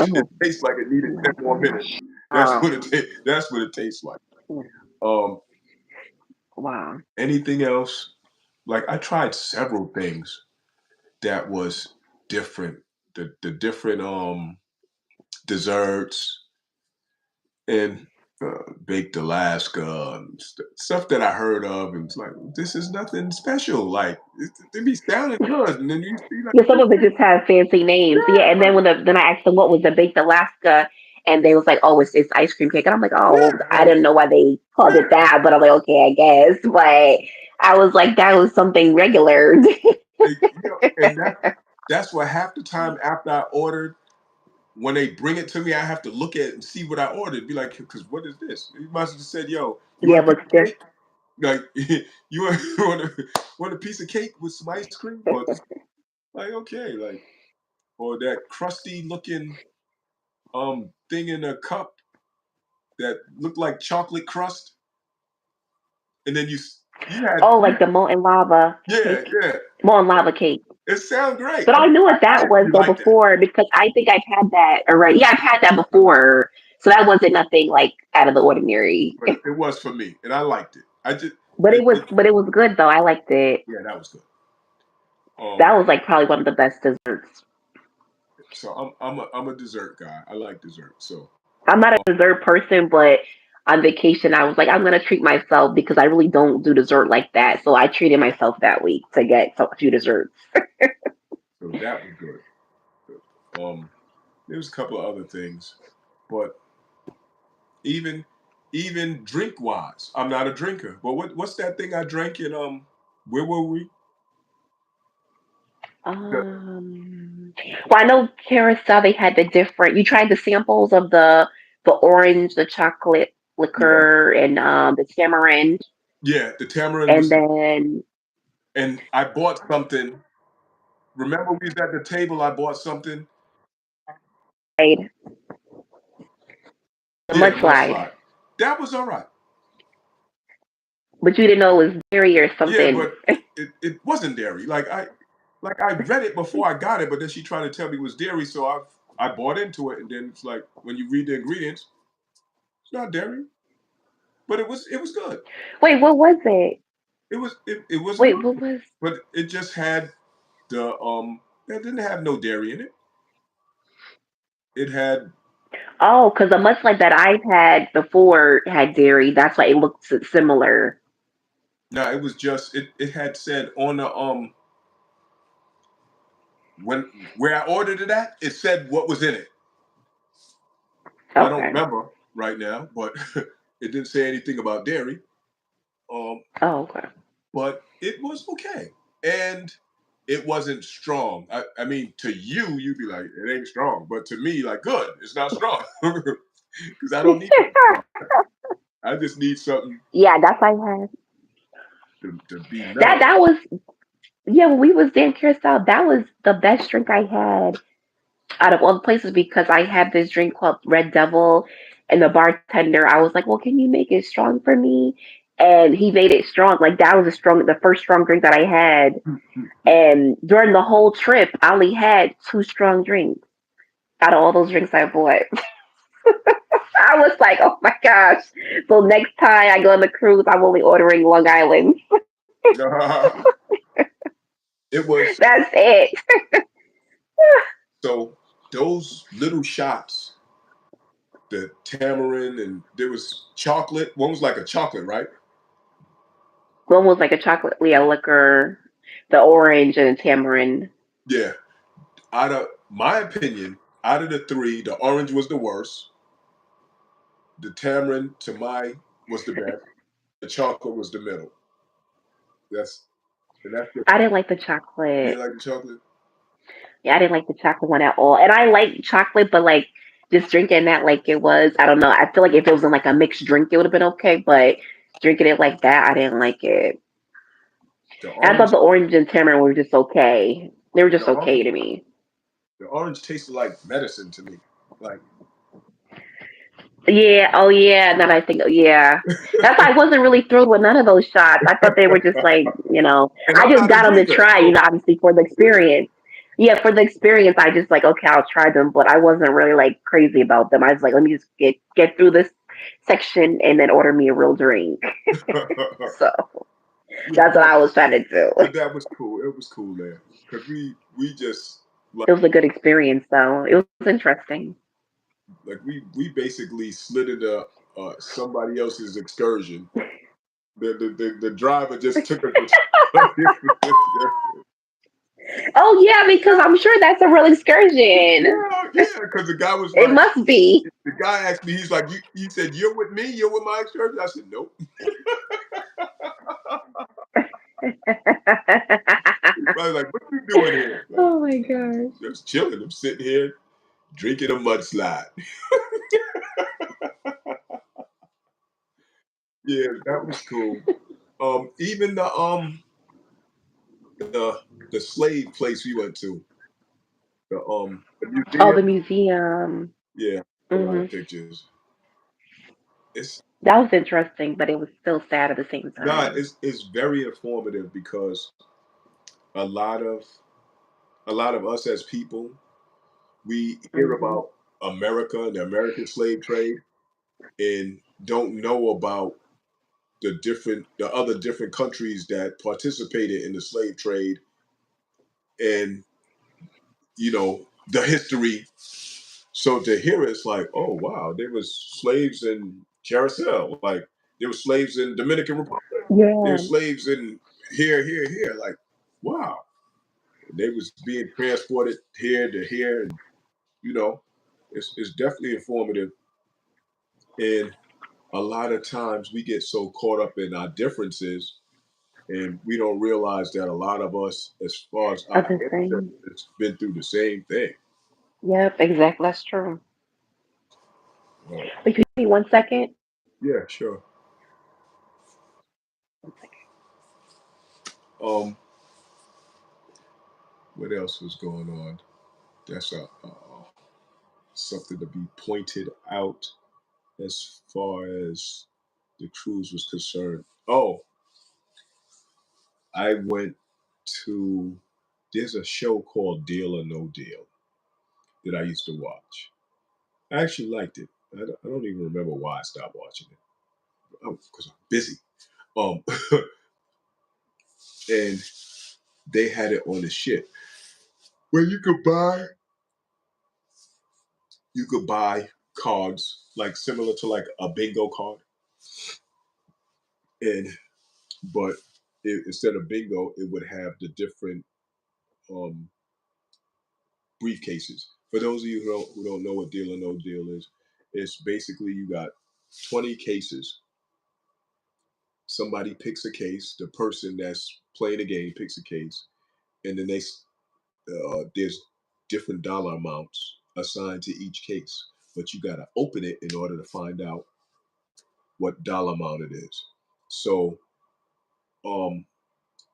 Oh, tastes like it needed 10 more minutes. wow. That's what it tastes like. Um, Wow. anything else? Like I tried several things that was different. The different desserts and baked Alaska, and stuff that I heard of, and it's like this is nothing special. Like they be sounding good, and then you see like, Yeah, some of it just has fancy names. Yeah, and then then I asked them what was the baked Alaska, and they was like, "Oh, it's ice cream cake." And I'm like, yeah, "Oh, I like didn't know why they called it yeah, that," but I'm like, "Okay, I guess." But I was like, "That was something regular." and that's what half the time after I ordered. When they bring it to me, I have to look at it and see what I ordered. Be like, because what is this? You must have just said, "Yo, you Yeah, want a but piece of still, cake? Like, you want a piece of cake with some ice cream?" Or like, okay, like, or that crusty looking thing in a cup that looked like chocolate crust, and then you had oh, like the molten lava yeah, cake, yeah. molten lava cake. It sounds great. But I knew what I that was actually though like that, before because I think I've had that already. Yeah, I've had that before, so that wasn't nothing like out of the ordinary. but it was for me, and I liked it. I just But it was good though. I liked it. yeah, that was good. That Um, was like probably one of the best desserts. so I'm a dessert guy. I like dessert. So I'm not a dessert person, but on vacation I was like, I'm gonna treat myself because I really don't do dessert like that. So I treated myself that week to get a few desserts. so that was good. There was a couple of other things, but even even drink wise, I'm not a drinker. But what's that thing I drank in where were we? The, Um, well, I know Carousel they had the different. You tried the samples of the orange, the chocolate yeah, liqueur, and the tamarind, yeah, the tamarind and was, then and I bought something. Remember we was at the table. I bought something. right, the Yeah, the mudslide. mudslide. That was all right. But you didn't know it was dairy or Yeah, something. but it wasn't dairy. Like I read it before I got it, but then she tried to tell me it was dairy, so I bought into it, and then it's like when you read the ingredients, it's not dairy, but it was good. Wait, what was it? It was Wait, what good, was? but it just had the it didn't have no dairy in it. It had Oh, because the mudslide that I've had before had dairy. That's why it looked similar. no, it was just it had said on the when where I ordered it at, it said what was in it. I don't Okay. remember right now, but it didn't say anything about dairy. Um, Oh, okay. but it was okay, and it wasn't strong. I mean, to you, you'd be like, it ain't strong, but to me, like, good, it's not strong because I don't need it strong. I just need something Yeah, that's what I had. to be That mellow. that was Yeah, when we was there in Curacao, that was the best drink I had out of all the places because I had this drink called Red Devil, and the bartender, I was like, "Well, can you make it strong for me?" And he made it strong. Like that was the first strong drink that I had. And during the whole trip, I only had two strong drinks out of all those drinks I bought. I was like, "Oh my gosh!" So next time I go on the cruise, I'm only ordering Long Island. It was That's it. so those little shots, the tamarind, and there was chocolate. One was like a chocolate, right? One was like a chocolate yeah, liquor, the orange and the tamarind. Yeah. Out of my opinion, out of the three, the orange was the worst. The tamarind to my was the best. The chocolate was the middle. That's that's just I didn't like the you chocolate. didn't like the chocolate. Yeah, I didn't like the chocolate one at all. And I like chocolate, but like just drinking that like it was, I don't know. I feel like if it was in like a mixed drink, it would have been okay. But drinking it like that, I didn't like it. The And I thought orange, the orange and tamarind were just okay. They were the just okay orange, to me. the orange tasted like medicine to me. Like Yeah. Oh, yeah. Now that I think, yeah. That's why I wasn't really thrilled with none of those shots. I thought they were just like, and I I'm just not a got them to drinker, try, so obviously for the yeah. experience. Yeah, for the experience, I just like, okay, I'll try them, but I wasn't really like crazy about them. I was like, let me just get through this section and then order me a real drink. So that's what but, I was trying to do. but that was cool. It was cool there because we just It was a good experience, though. It was interesting. like we basically slid into somebody else's excursion. The driver just took us to somebody else's. Oh yeah, because I'm sure that's a real excursion. Yeah, because the guy was It like, must be. the guy asked me, he's like, you said you're with me, you're with my excursion. I said, nope. I was like, what you doing here? Like, Oh my gosh. just chilling. I'm sitting here drinking a mudslide. Yeah, that was cool. Even the slave place we went to, the Oh, the museum. museum. Yeah, a lot Hmm. of pictures. It's That was interesting, but it was still sad at the same not. time. It's very informative because a lot of a lot of us as people, we hear Hmm. about America and the American slave trade and don't know about the other different countries that participated in the slave trade and the history. So to hear it's like, oh wow, there was slaves in Carousel, like there were slaves in Dominican Republic, there were Yeah, slaves in here, like wow, they was being transported here to here, and you know, it's definitely informative. And a lot of times we get so caught up in our differences and we don't realize that a lot of us, as far as of our the same. ancestors, been through the same thing. Yep, exactly. That's true. Uh, But you give me 1 second. yeah, sure. 1 second. Um, what else was going on? That's something to be pointed out as far as the cruise was concerned. Oh, I went to. There's a show called Deal or No Deal that I used to watch. I actually liked it. I don't even remember why I stopped watching it. Oh, because I'm busy. Um, and they had it on the ship where you could buy cards like similar to like a bingo card, and but instead of bingo, it would have the different um, briefcases. For those of you who don't know what Deal or No Deal is, it's basically you got 20 cases. Somebody picks a case. The person that's playing the game picks a case, and then there's different dollar amounts assigned to each case. But you got to open it in order to find out what dollar amount it is. So um,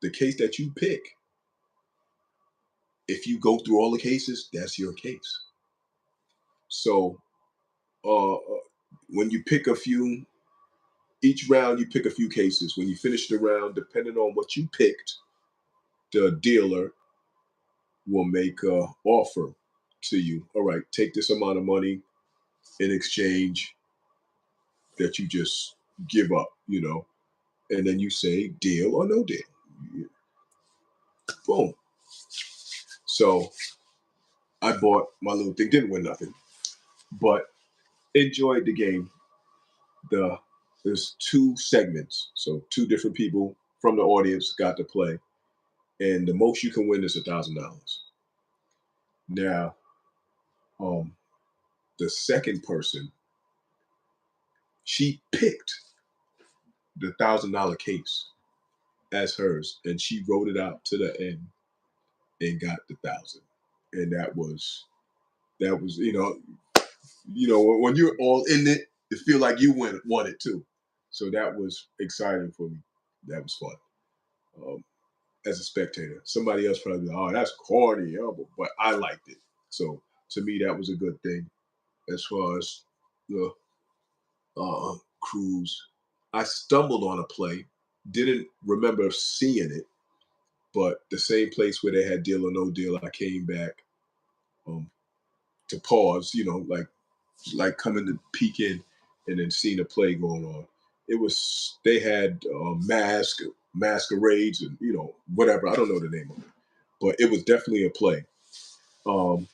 the case that you pick, if you go through all the cases, that's your case. So when you pick a few, each round you pick a few cases. When you finish the round, depending on what you picked, the dealer will make a offer to you. All right, take this amount of money in exchange that you just give up, and then you say deal or no deal. Boom. So I bought my little thing, didn't win nothing, but enjoyed the game. There's two segments, so two different people from the audience got to play, and the most you can win is $1,000. Now, um, the second person, she picked the $1,000 case as hers, and she wrote it out to the end and got the 1,000, and that was when you're all in it, you feel like you won it too. So that was exciting for me. That was fun. Um, as a spectator. Somebody else probably, oh, that's corny, but I liked it. So to me, that was a good thing as far as the cruise. I stumbled on a play, didn't remember seeing it, but the same place where they had Deal or No Deal, I came back um, to pause, like coming to peek in and then seeing a play going on. They had masquerades and whatever. I don't know the name of it, but it was definitely a play. Um,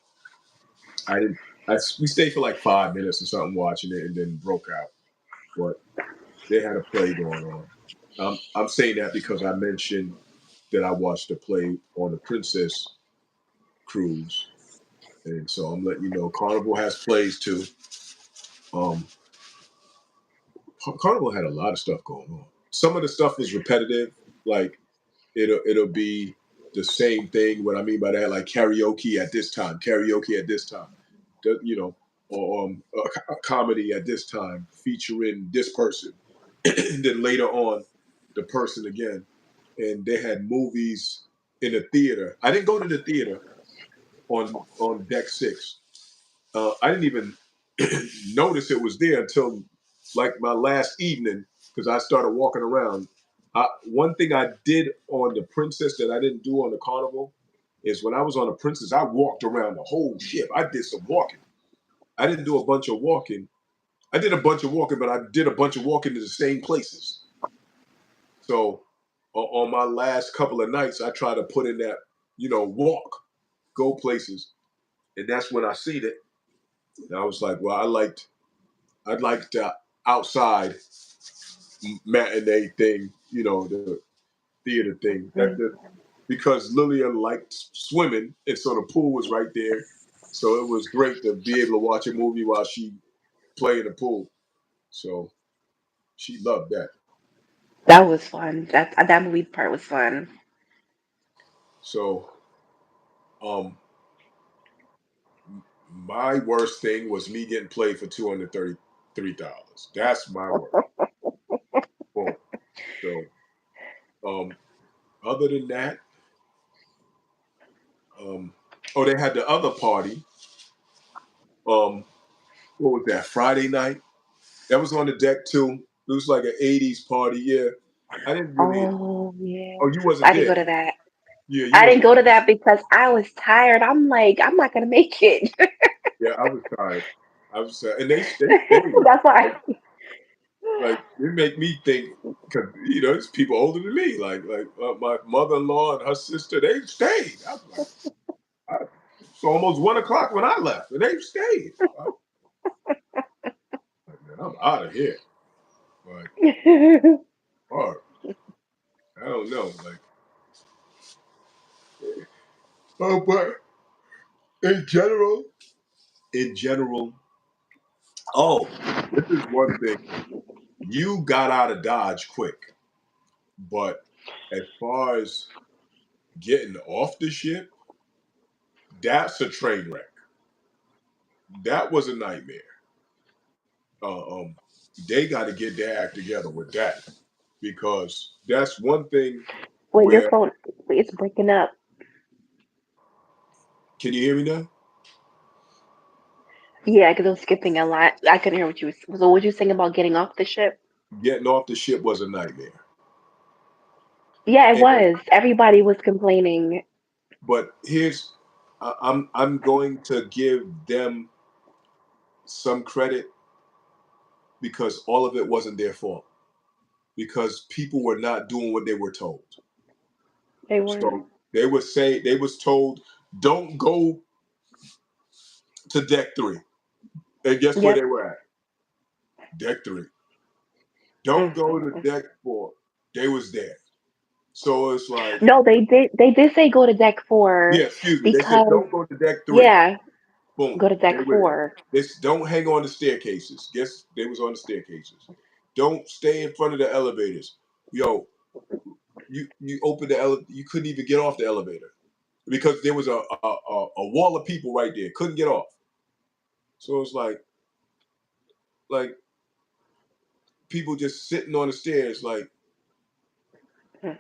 I didn't. We stayed for like 5 minutes or something watching it, and then broke out. but they had a play going on. I'm saying that because I mentioned that I watched a play on the Princess cruise, and so I'm letting you know Carnival has plays too. Um, Carnival had a lot of stuff going on. Some of the stuff was repetitive, like it'll be the same thing. What I mean by that, like karaoke at this time, karaoke at this time, you know, or a comedy at this time featuring this person. And then later on, the person again. And they had movies in the theater. I didn't go to the theater on deck six. I didn't even notice it was there until like my last evening because I started walking around. One thing I did on the Princess that I didn't do on the Carnival is when I was on the Princess, I walked around the whole ship. I did some walking. I didn't do a bunch of walking. I did a bunch of walking, but I did a bunch of walking to the same places. So on my last couple of nights, I try to put in that, walk, go places, and that's when I seen it. And I was like, well, I'd like the outside matinee thing, the theater thing. That because Lillian liked swimming, and so the pool was right there. So it was great to be able to watch a movie while she played in the pool. So she loved that. That was fun. That movie part was fun. So um, my worst thing was me getting played for $233. That's my worst. Boom. So um, other than that, um, oh, they had the other party. What was that? Friday night. That was on the deck too. It was like an '80s party. Yeah, I didn't really. Oh yeah, Oh, you wasn't I didn't there. go to that. Yeah, you I didn't wasn't. go to that because I was tired. I'm like, I'm not gonna make it. Yeah, I was tired. I was, and they stayed. That's why. Like it make me think because it's people older than me. Like my mother-in-law and her sister, they stayed. I was like, it's almost 1 o'clock when I left, and they stayed. I'm like, man, I'm out of here. But or I don't know. Like, but in general, oh, this is one thing. You got out of Dodge quick, but as far as getting off the ship, that's a train wreck. That was a nightmare. Uh, um, they got to get their act together with that because that's one thing Wait, your where phone, it's breaking up. can you hear me now? Yeah, because it was skipping a lot. I couldn't hear what you was. So, what you saying about getting off the ship? Getting off the ship was a nightmare. Yeah, it And was. Everybody was complaining. but I'm going to give them some credit because all of it wasn't their fault because people were not doing what they were told. They weren't. So they was told don't go to deck three, and guess where they Yep. were at? Deck three. Don't go to Mm-mm. deck four. They was there. So it's like, No, they did. They did say go to deck yeah, four excuse me. They said because don't go to deck three. yeah, Boom. go to deck They were there. four. This don't hang on the staircases. Guess they was on the staircases. Don't stay in front of the elevators. Yo, you opened you couldn't even get off the elevator because there was a wall of people right there. Couldn't get off. So it's like people just sitting on the stairs like Mm.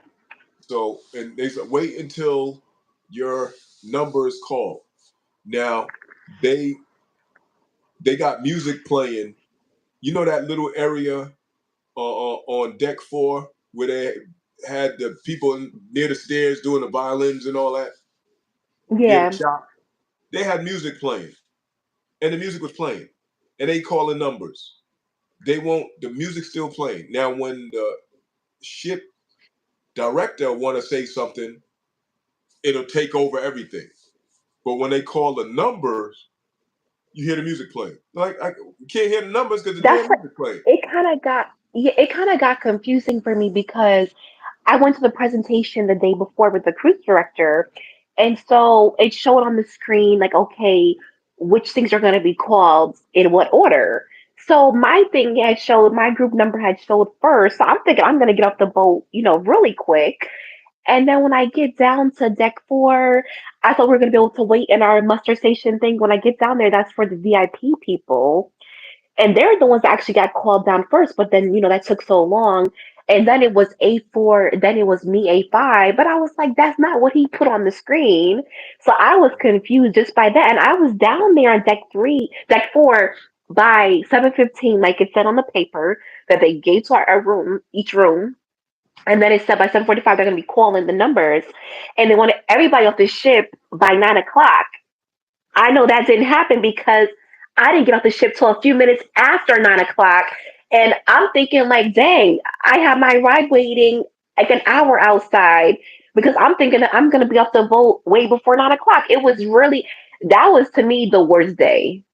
so and they said wait until your number is called. Now they they got music playing. You know that little area on deck four where they had the people near the stairs doing the violins and all that near the Yeah, shop. They had music playing, and the music was playing, and they calling numbers. They won't. The music's still playing. Now, when the ship director want to say something, it'll take over everything. But when they call the numbers, you hear the music play. Like you can't hear the numbers because the That's damn what music played. it kind of got. Yeah, it kind of got confusing for me because I went to the presentation the day before with the cruise director, and so it showed on the screen like, okay, which things are going to be called in what order. So my thing had showed my group number had showed first. So I'm thinking I'm going to get off the boat, really quick. And then when I get down to deck 4, I thought we were going to be able to wait in our muster station thing. When I get down there, that's for the VIP people, and they're the ones that actually got called down first. But then that took so long, and then it was A4, then it was me A5. But I was like, that's not what he put on the screen. So I was confused just by that, and I was down there on deck 4 by 7:15, like it said on the paper that they gave to our room, each room. And then it said by 7:45 they're going to be calling the numbers, and they wanted everybody off the ship by 9 o'clock. I know that didn't happen because I didn't get off the ship till a few minutes after 9 o'clock. And I'm thinking, like, dang, I have my ride waiting like an hour outside because I'm thinking that I'm going to be off the boat way before 9 o'clock. It was really, that was to me the worst day.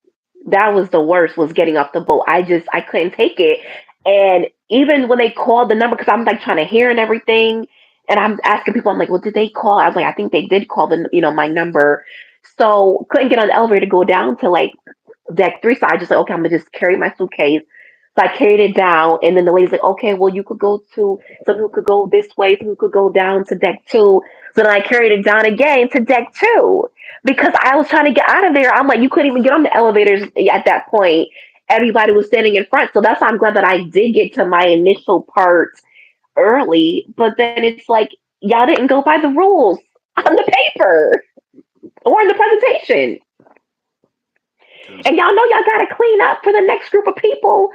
That was the worst, was getting off the boat. I couldn't take it. And even when they called the number, because I'm like trying to hear and everything, and I'm asking people, I'm like, well, did they call? I was like, I think they did call my number. So couldn't get on the elevator to go down to like deck 3. So I just like, okay, I'm gonna just carry my suitcase. So I carried it down, and then the lady's like, okay, well, you could go to, some people could go this way, some people could go down to deck 2. So then I carried it down again to deck 2 because I was trying to get out of there. I'm like, you couldn't even get on the elevators at that point. Everybody was standing in front. So that's why I'm glad that I did get to my initial part early. But then it's like, y'all didn't go by the rules on the paper or in the presentation. Because And y'all know y'all got to clean up for the next group of people.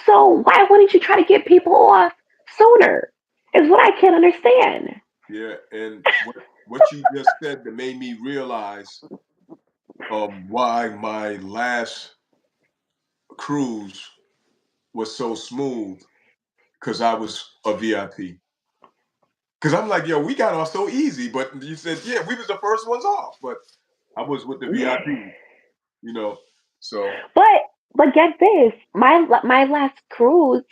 So why wouldn't you try to get people off sooner? Is what I can't understand. yeah, and what you just said that made me realize why my last cruise was so smooth because I was a VIP. Because I'm like, yo, we got off so easy, but you said, yeah, we was the first ones off, but I was with the VIP, you know. So But get this, my last cruise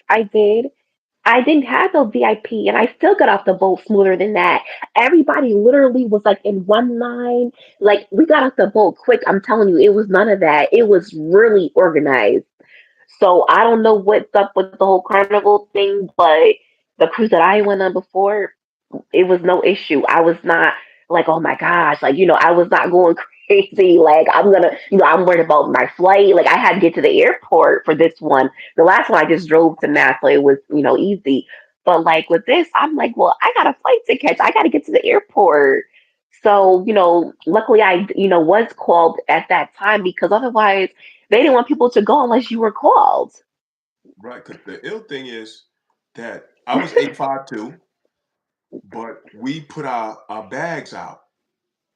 I didn't have no VIP, and I still got off the boat smoother than that. Everybody literally was like in one line. Like we got off the boat quick. I'm telling you, it was none of that. It was really organized. So I don't know what's up with the whole carnival thing, but the cruise that I went on before, it was no issue. I was not like, oh my gosh, like, I was not going crazy. Like, I'm worried about my flight. Like, I had to get to the airport for this one. The last one I just drove to Mass, so it was, easy. But like with this, I'm like, well, I got a flight to catch. I got to get to the airport. So, luckily I, was called at that time because otherwise they didn't want people to go unless you were called. right, because the ill thing is that I was 8'5" too, but we put our bags out.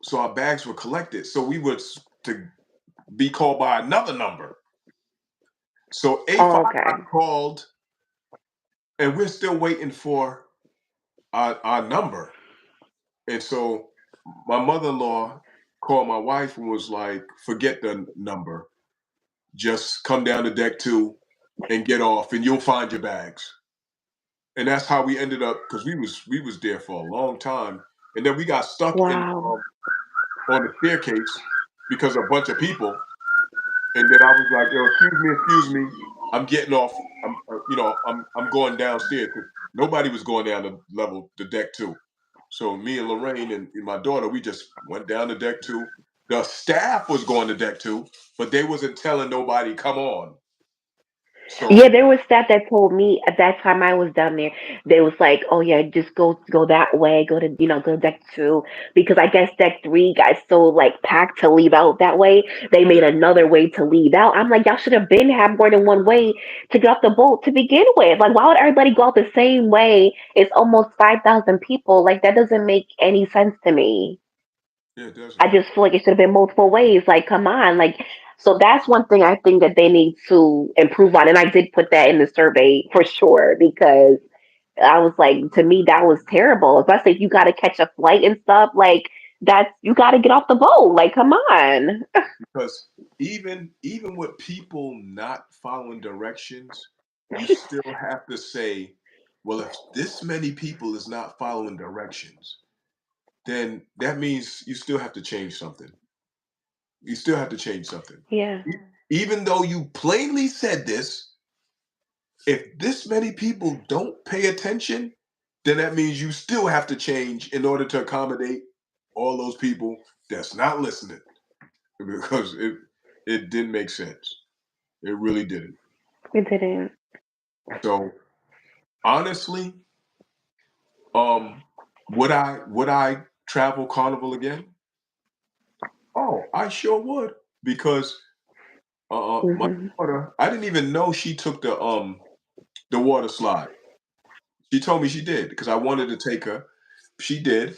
So our bags were collected. So we were to be called by another number. So Oh, A5 okay. got called, and we're still waiting for our number. And so my mother-in-law called my wife and was like, forget the number. Just come down to deck 2 and get off, and you'll find your bags. And that's how we ended up because we was there for a long time, and then we got stuck in Wow. on the staircase because of a bunch of people. And then I was like, "Yo, excuse me, I'm getting off. I'm going downstairs because nobody was going down to level the deck 2. So me and Lorraine and my daughter, we just went down to deck 2. The staff was going to deck 2, but they wasn't telling nobody come on. Yeah, So there was staff that told me at that time I was down there. They was like, "Oh yeah, just go that way. Go to deck 2 because I guess deck 3 got so like packed to leave out that way. They yeah, made another way to leave out. I'm like, y'all should have been have more than one way to get off the boat to begin with. Like, why would everybody go out the same way? It's almost 5,000 people. Like that doesn't make any sense to me. yeah, it I doesn't. just feel like it should have been multiple ways. Like, come on, like. So that's one thing I think that they need to improve on, and I did put that in the survey for sure because I was like, to me, that was terrible. Especially if you got to catch a flight and stuff. Like, That's you got to get off the boat. Like, come on. because even with people not following directions, you still have to say, well, if this many people is not following directions, then that means you still have to change something. You still have to change something. Yeah, Even though you plainly said this, if this many people don't pay attention, then that means you still have to change in order to accommodate all those people that's not listening because it didn't make sense. It really didn't. it didn't. So honestly, um, would I travel Carnival again? Oh, I sure would because my Hmm. daughter, I didn't even know she took the water slide. She told me she did because I wanted to take her. She did.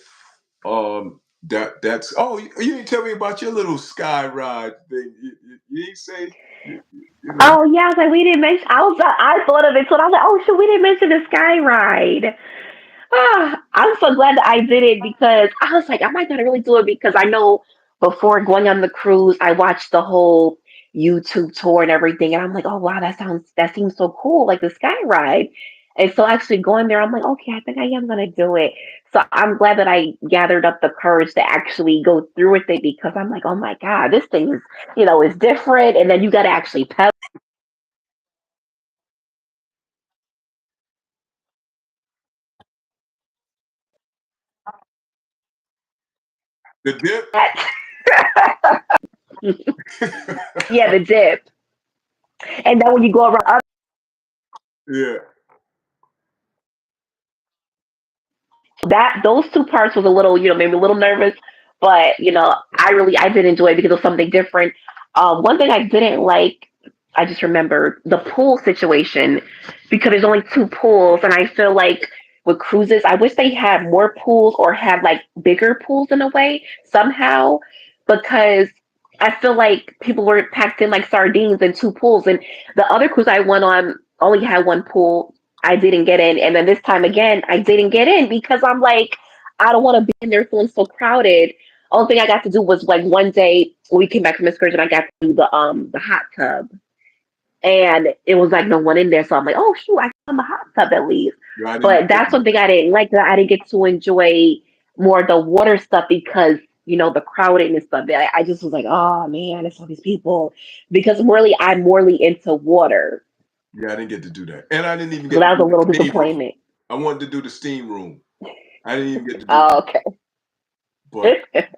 That's you didn't tell me about your little sky ride thing. You didn't say you know. Oh yeah, I was like, we didn't mention. I thought of it, so I was like, oh shit, we didn't mention the sky ride. Ah, I'm so glad that I did it because I was like, I might not really do it because I know before going on the cruise, I watched the whole YouTube tour and everything, and I'm like, oh wow, that seems so cool, like the sky ride. And so actually going there, I'm like, okay, I think I am gonna do it. So I'm glad that I gathered up the courage to actually go through with it because I'm like, oh my god, this thing is, is different, and then you got to actually pedal. The dip. Yeah, the dip, and then when you go around Yeah, that those two parts was a little, made me a little nervous, but I did enjoy it because it was something different. One thing I didn't like, I just remembered the pool situation because there's only two pools, and I feel like with cruises, I wish they had more pools or had like bigger pools in a way somehow, because I feel like people were packed in like sardines in two pools, and the other cruise I went on only had one pool. I didn't get in. And then this time again, I didn't get in because I'm like, I don't want to be in there feeling so crowded. Only thing I got to do was like one day when we came back from excursion, I got to do the hot tub. And it was like no one in there. So I'm like, oh shoot, I can in the hot tub at least. yeah, I didn't But get that's to. one thing I didn't like, that I didn't get to enjoy more of the water stuff because the crowding and stuff. I just was like, oh man, it's all these people. Because I'm morely into water. Yeah, I didn't get to do that, and I didn't even So get to that was do a little the steam room. disappointment. I wanted to do the steam room. I didn't even get to do Oh, that, okay.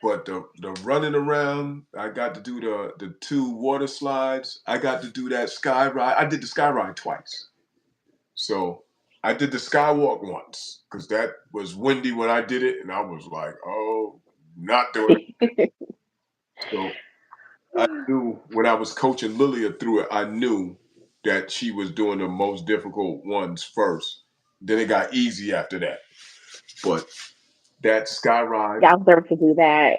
but the running around, I got to do the two water slides. I got to do that sky ride. I did the sky ride twice. So I did the skywalk once because that was windy when I did it, and I was like, "Oh, not doing it." So I knew when I was coaching Lilia through it, I knew that she was doing the most difficult ones first. Then it got easy after that. But that sky ride, Yeah, I was there to do that.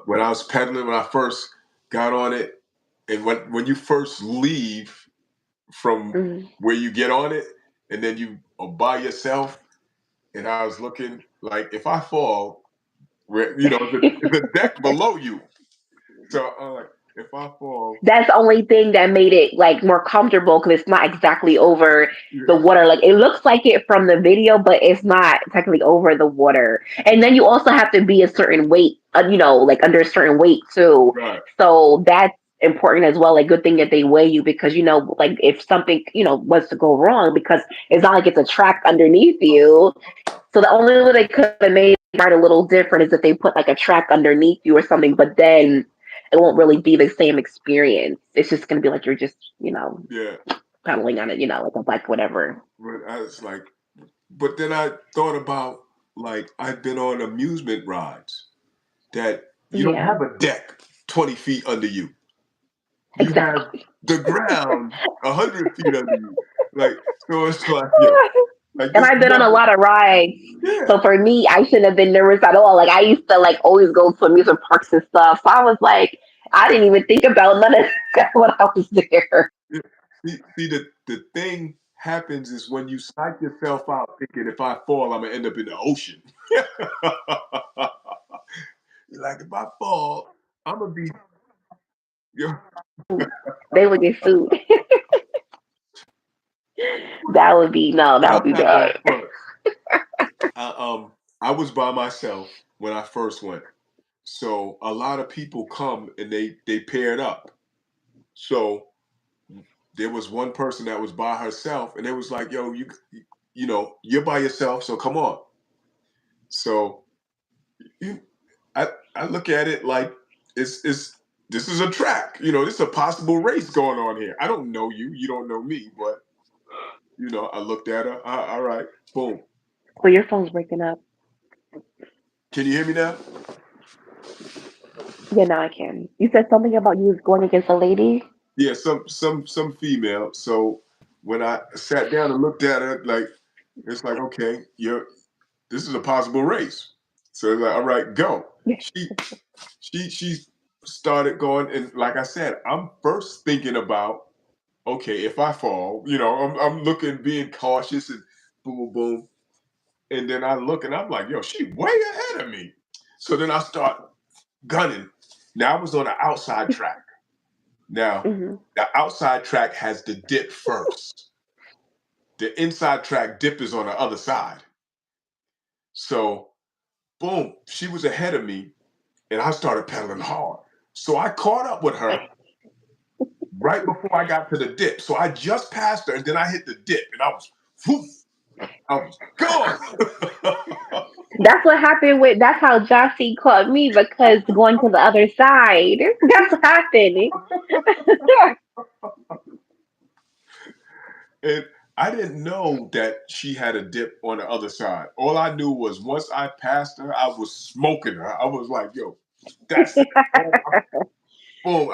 when I was pedaling, when I first got on it, and when you first leave from Mm. where you get on it, and then you are by yourself, and I was looking like if I fall, it's a deck below you. So I'm like, if I fall, That's the only thing that made it like more comfortable because it's not exactly over the yeah, water. Like it looks like it from the video, but it's not technically over the water. And then you also have to be a certain weight, like under a certain weight too. right, So that's important as well. Like good thing that they weigh you because like if something was to go wrong, because it's not like it's a track underneath you. So the only way they could have made it a little different is if they put like a track underneath you or something, but then it won't really be the same experience. It's just gonna be like you're just, yeah. pedaling on it, like a bike, whatever. But I was like, but then I thought about like I've been on amusement rides that you don't Yeah, have a deck 20 feet under you. You have exactly. the ground 100 feet under you. Like so, it's like yo, like And this I've been on a never. lot of rides. Yeah, So for me, I shouldn't have been nervous at all. Like I used to like always go to amusement parks and stuff. So I was like, I didn't even think about none of that when I was there. see the thing happens is when you psych yourself out thinking if I fall, I'm gonna end up in the ocean. You're like, if I fall, I'm gonna be. You They would get sued. That would be no, that I'm would be not gonna bad. front. I was by myself when I first went, so a lot of people come and they paired up. So there was one person that was by herself, and it was like, "Yo, you're by yourself, so come on." So you, I look at it like it's this is a track. This is a possible race going on here. I don't know you, you don't know me, but I looked at her. All right, boom. Well, your phone's breaking up. Can you hear me now? Yeah, now I can. You said something about you was going against a lady. Yeah, some female. So when I sat down and looked at her, like it's like, okay, this is a possible race. So it's like, all right, go. She she started going, and like I said, I'm first thinking about, okay, if I fall, I'm looking, being cautious, and boom, boom, boom. And then I look and I'm like, yo, she way ahead of me. So then I start gunning. Now I was on the outside track. Now, Hmm. the outside track has the dip first. The inside track dip is on the other side. So, boom, she was ahead of me, and I started pedaling hard. So I caught up with her right before I got to the dip. So I just passed her, and then I hit the dip, and whew, I was gone. That's what happened with. That's how Jossie caught me because going to the other side. That's what happened. And I didn't know that she had a dip on the other side. All I knew was once I passed her, I was smoking her. I was like, yo, that's it. Boom, boom.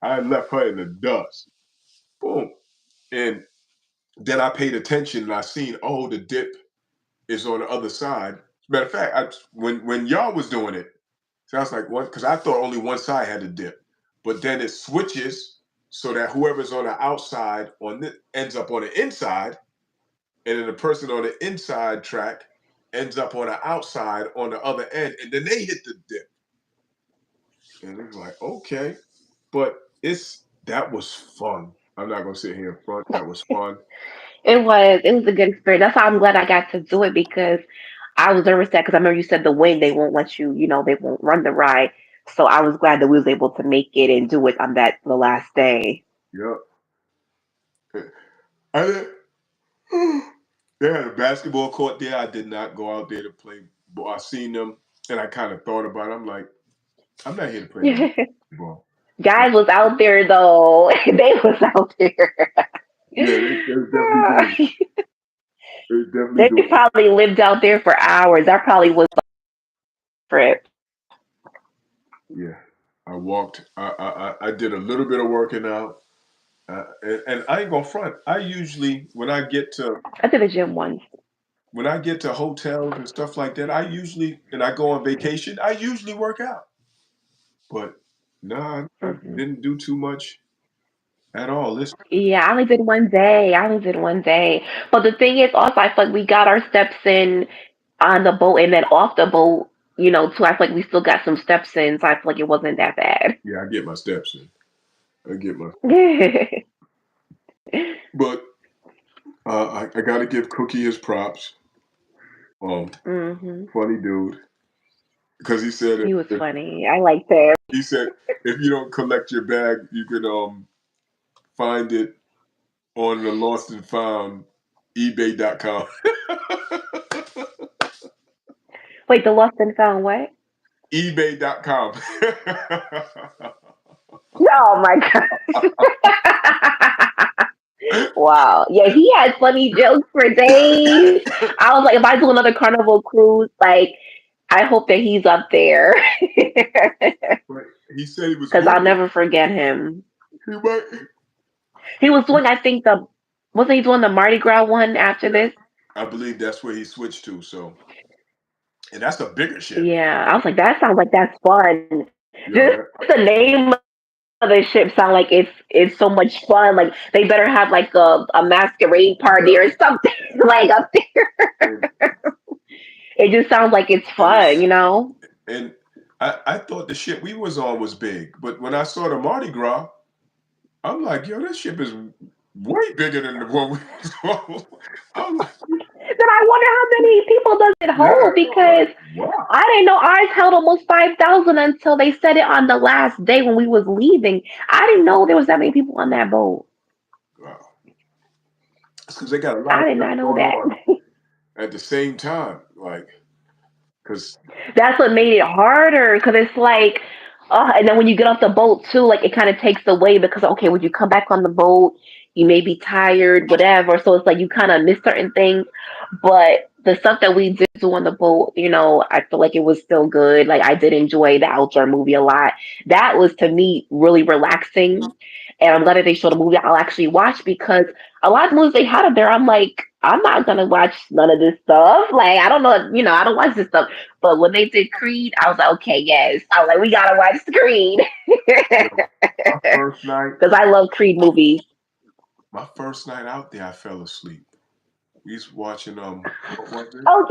I left her in the dust. Boom. And then I paid attention and I seen, oh, the dip is on the other side. Matter of fact, when y'all was doing it, so I was like, what? Because I thought only one side had a dip. But then it switches so that whoever's on the outside ends up on the inside, and then the person on the inside track ends up on the outside on the other end, and then they hit the dip. And it was like, okay. But that was fun. I'm not gonna sit here in front. That was fun. It was. It was a good experience. That's why I'm glad I got to do it because I was nervous that because I remember you said the wind they won't let you. They won't run the ride. So I was glad that we was able to make it and do it on that the last day. Yep. I did, they had a basketball court there. I did not go out there to play ball. I seen them, and I kind of thought about it. I'm like, I'm not here to play no basketball. Guys was out there though. They was out there. Yeah, they was definitely doing it. They was definitely They doing it. probably lived out there for hours. That probably was a trip. Yeah, I walked. I did a little bit of working out, and I ain't gonna front. I usually I did a gym once. when I get to hotels and stuff like that, and I go on vacation, I usually work out. But nah, I Hmm. didn't do too much at all. This Yeah, I only did one day. I only did one day. But the thing is, also, I feel like we got our steps in on the boat and then off the boat, too. I feel like we still got some steps in, so I feel like it wasn't that bad. Yeah, I get my steps in. I get my, but I got to give Cookie his props. Um, Hmm. Funny dude, because He was funny. I liked him. he said if you don't collect your bag, you can find it on the lost and found ebay.com. Wait, the lost and found what? ebay.com. Oh my god! Wow. Yeah, he had funny jokes for days. I was like, if I do another Carnival cruise, like, I hope that he's up there But he said he was because I'll working. never forget him. He might. He was doing, I think, wasn't he doing the Mardi Gras one after Yeah, this? I believe that's where he switched to. So, and that's a bigger ship. Yeah, I was like, that sounds like that's fun. Just Yo, the name of it of the ship sound like it's so much fun. Like they better have like a masquerade party or Yeah, something like up there. and It just sounds like it's and fun, it's you know? and I thought the ship we was on was big, but when I saw the Mardi Gras, I'm like, yo, this ship is way bigger than the one we was on. I'm like, Then I wonder how many people does it yeah, hold I'm like, because wow. I didn't know ours held almost 5,000 until they said it on the last day when we was leaving. I didn't know there was that many people on that boat. Wow. It's because they got a lot I of did stuff not know going that. on at the same time. Like, because That's what made it harder because it's like, and then when you get off the boat too, like it kind of takes away because okay, when you come back on the boat, you may be tired, whatever. So it's like you kind of miss certain things, but the stuff that we did do on the boat, I feel like it was still good. Like I did enjoy the outdoor movie a lot. That was to me really relaxing, and I'm glad that they showed a movie I'll actually watch because a lot of movies they had up there, I'm like, I'm not gonna watch none of this stuff. Like I don't know, I don't watch this stuff. But when they did Creed, I was like, okay, yes. I was like, we gotta watch Creed you know, my first night, because I love Creed movies. my first night out there, I fell asleep. We was watching what was it? Oh,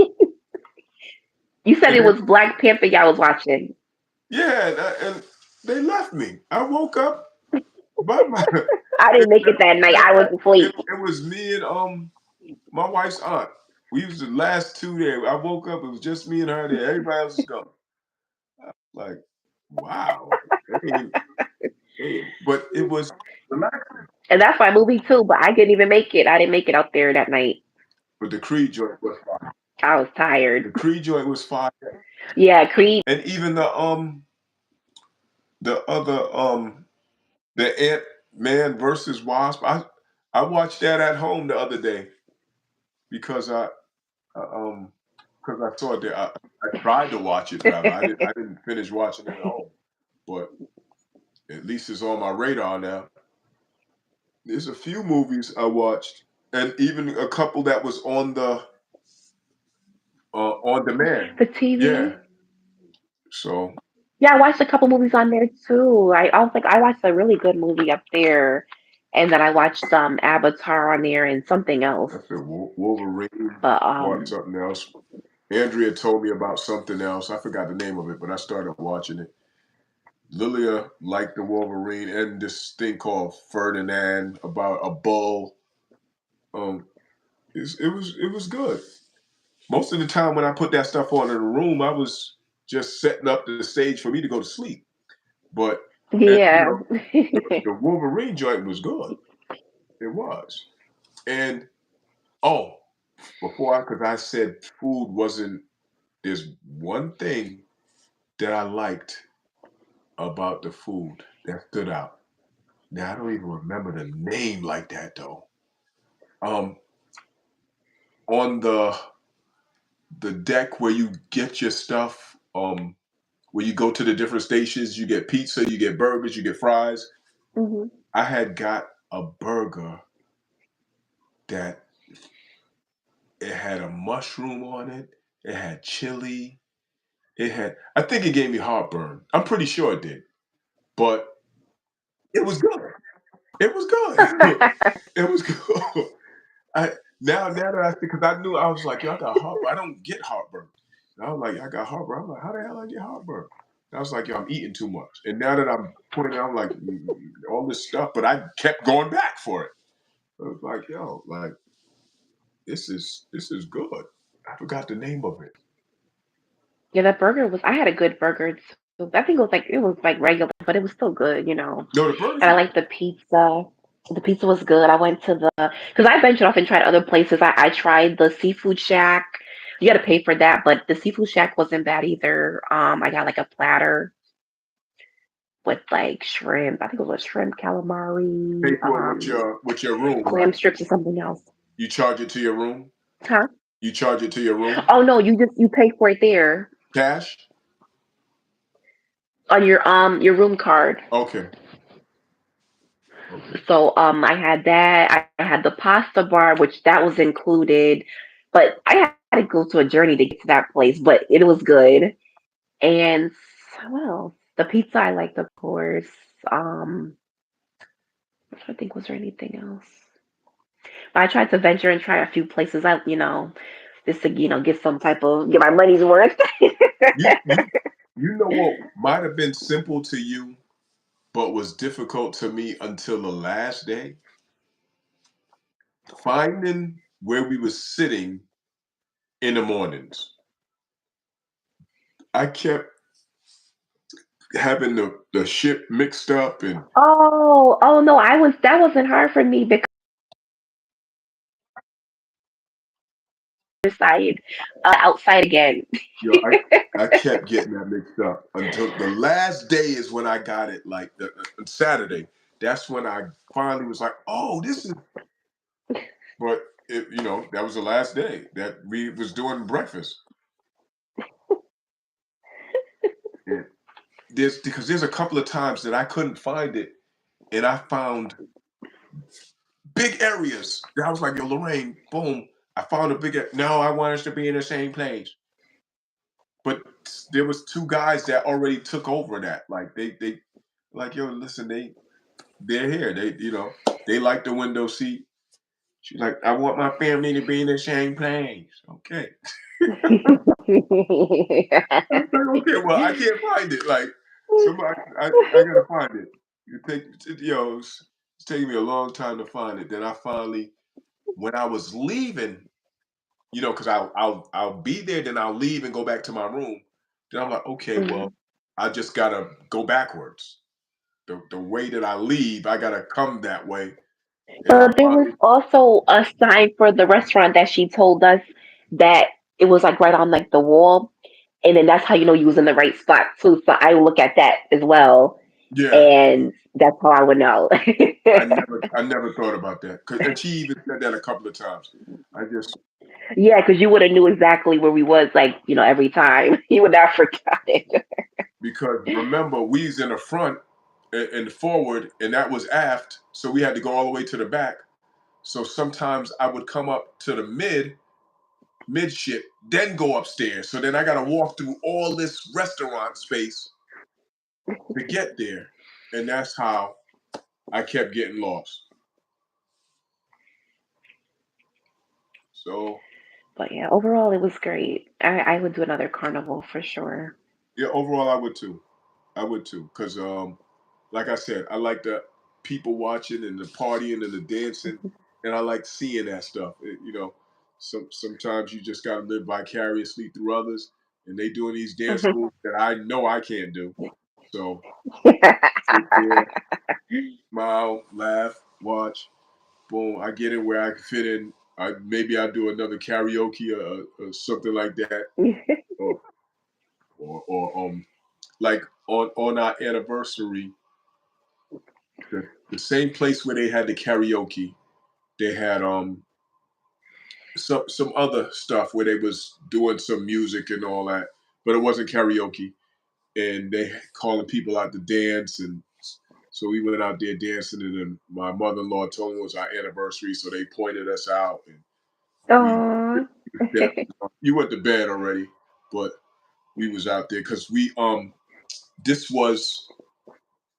you said And it then was Black Panther. Y'all was watching. yeah, and they left me. I woke up by my I didn't make it that night. I was asleep. it was me and my wife's aunt. We was the last two there. I woke up, it was just me and her there. Everybody else is gone. Like, wow. But it was relaxing. And that's my movie too. But I didn't even make it. I didn't make it out there that night. But the Creed joint was fire. I was tired. The Creed joint was fire. Yeah, Creed. And even the other the Ant Man versus Wasp. I watched that at home the other day because I because I saw it there. I tried to watch it rather. I didn't finish watching it at home. But at least it's on my radar now. There's a few movies I watched, and even a couple that was on the on demand. The Yeah. TV. So Yeah, I watched a couple movies on there too. I was like, I watched a really good movie up there, and then I watched Avatar on there and something else. I said Wolverine But watched something else. Andrea told me about something else. I forgot the name of it, but I started watching it. Lilia liked the Wolverine and this thing called Ferdinand about a bull. Um, it was good. Most of the time when I put that stuff on in the room, I was just setting up the stage for me to go to sleep. But yeah, the Wolverine joint was good. It was. And oh, because I said food wasn't. There's one thing that I liked about the food that stood out. Now I don't even remember the name like that though. Um, on the deck where you get your stuff, where you go to the different stations, you get pizza, you get burgers, you get fries. hmm I had got a burger that it had a mushroom on it, it had chili, it had. I think it gave me heartburn. I'm pretty sure it did, but it was good. It was good. It was good. I now that I think because I knew I was like, yo, I got heartburn. I don't get heartburn. And I was like, I got heartburn. I'm like, how the hell I get heartburn? And I was like, yo, I'm eating too much. And now that I'm putting it, I'm like, all this stuff, but I kept going back for it. I was like, yo, like this is good. I forgot the name of it. yeah, that burger was. I had a good burger too. I think it was like regular, but it was still good. No, the And I burgers were liked good. the pizza. The pizza was good. I went to because I ventured off and tried other places. I tried the seafood shack. You got to pay for that, but the seafood shack wasn't bad either. I got like a platter with like shrimp. I think it was shrimp calamari, Pay for it with your room, clam right? strips, or something else. You charge it to your room. Huh? You charge it to your room. Oh no, you pay for it there Cash. on your room card. Okay. Okay. So I had that. I had the pasta bar, which that was included, but I had to go to a journey to get to that place. But it was good. And what else? The pizza I liked, of course. Um, I'm trying to think, was there anything else? But I tried to venture and try a few places. Just to get some type of get my money's worth. You you you know what might have been simple to you, but was difficult to me until the last day? Finding where we were sitting in the mornings. I kept having the ship mixed up and Oh no, I was that wasn't hard for me because I decided outside again. yo, I kept getting that mixed up until the last day is when I got it. Like on Saturday, that's when I finally was like, "Oh, this is." But that was the last day that we was doing breakfast. And there's a couple of times that I couldn't find it, and I found big areas. And I was like, "Yo, Lorraine, boom! I found a big. No, I want us to be in the same place." But there was two guys that already took over that. Like they like, yo, listen, they're here. They like the window seat. She's like, I want my family to be in the same place. Okay. I was like, okay, well, I can't find it. Like somebody, I gotta find it. It's taking me a long time to find it. Then I finally, when I was leaving, because I'll be there, then I'll leave and go back to my room. Then I'm like, okay, well, Mhm. I just gotta go backwards. The way that I leave, I gotta come that way. And I But there was finally, also a sign for the restaurant that she told us that it was like right on like the wall, and then that's how you know you was in the right spot too. So I would look at that as well, yeah, and that's how I would know. I never thought about that. And she even said that a couple of times. I just Yeah, because you would have knew exactly where we was, like every time. You would not forgot it. because remember we's in the front and forward, and that was aft, so we had to go all the way to the back. So sometimes I would come up to the midship, then go upstairs. So then I got to walk through all this restaurant space to get there, and that's how I kept getting lost. So But yeah, overall it was great. I would do another carnival for sure. yeah, overall I would too. I would too, because like I said, I like the people watching and the partying and the dancing, and I like seeing that stuff. Sometimes you just got to live vicariously through others, and they doing these dance moves that I know I can't do. So sit there, smile, laugh, watch. Boom, I get in where I can fit in. Maybe I do another karaoke or something like that, or or like on our anniversary, the same place where they had the karaoke, they had some other stuff where they was doing some music and all that, but it wasn't karaoke, and they calling people out to dance, and so we went out there dancing, and then my mother-in-law told me it was our anniversary, so they pointed us out, and we Aw. you went to bed already, but we was out there because this was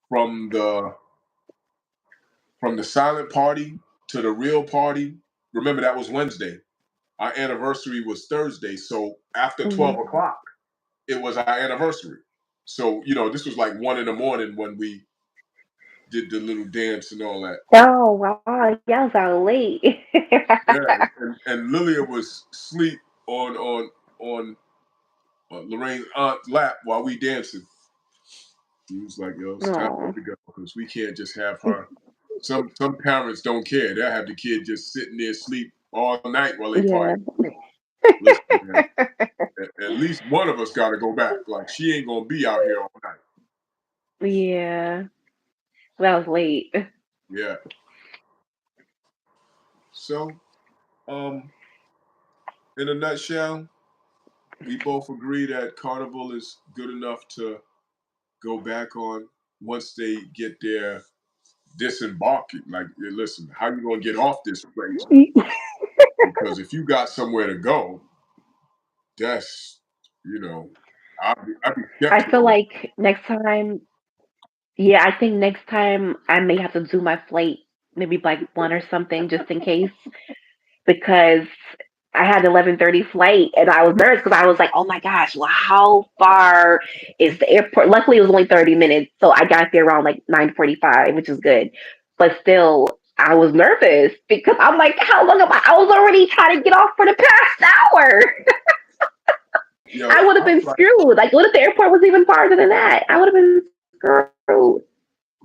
from the from the silent party to the real party. Remember that was Wednesday. Our anniversary was Thursday, so after 12 Mhm. o'clock, it was our anniversary. So this was like 1 in the morning when we did the little dance and all that. Oh wow, y'all was out late. Yeah, and Lilia was asleep on Lorraine's aunt's lap while we dancing. He was like, "Yo, it's time for Oh her to go because we can't just have her." Some parents don't care; they'll have the kid just sitting there asleep all night while they yeah, party. Listen, man, at least one of us got to go back. Like she ain't gonna be out here all night. yeah. That was late. Yeah. So, um, in a nutshell, we both agree that Carnival is good enough to go back on once they get their disembarking. Like, listen, how you gonna get off this place? Because if you got somewhere to go, that's you know, I'd be I feel skeptical. like next time. Yeah, I think next time I may have to do my flight maybe like one or something just in case because I had an 11:30 flight and I was nervous because I was like, oh my gosh, well, how far is the airport? Luckily, it was only 30 minutes, so I got there around like 9:45, which is good. But still, I was nervous because I'm like, how long am I? I was already trying to get off for the past hour. Yo, I would have our been flight, screwed. Like, what if the airport was even farther than that? I would have been screwed.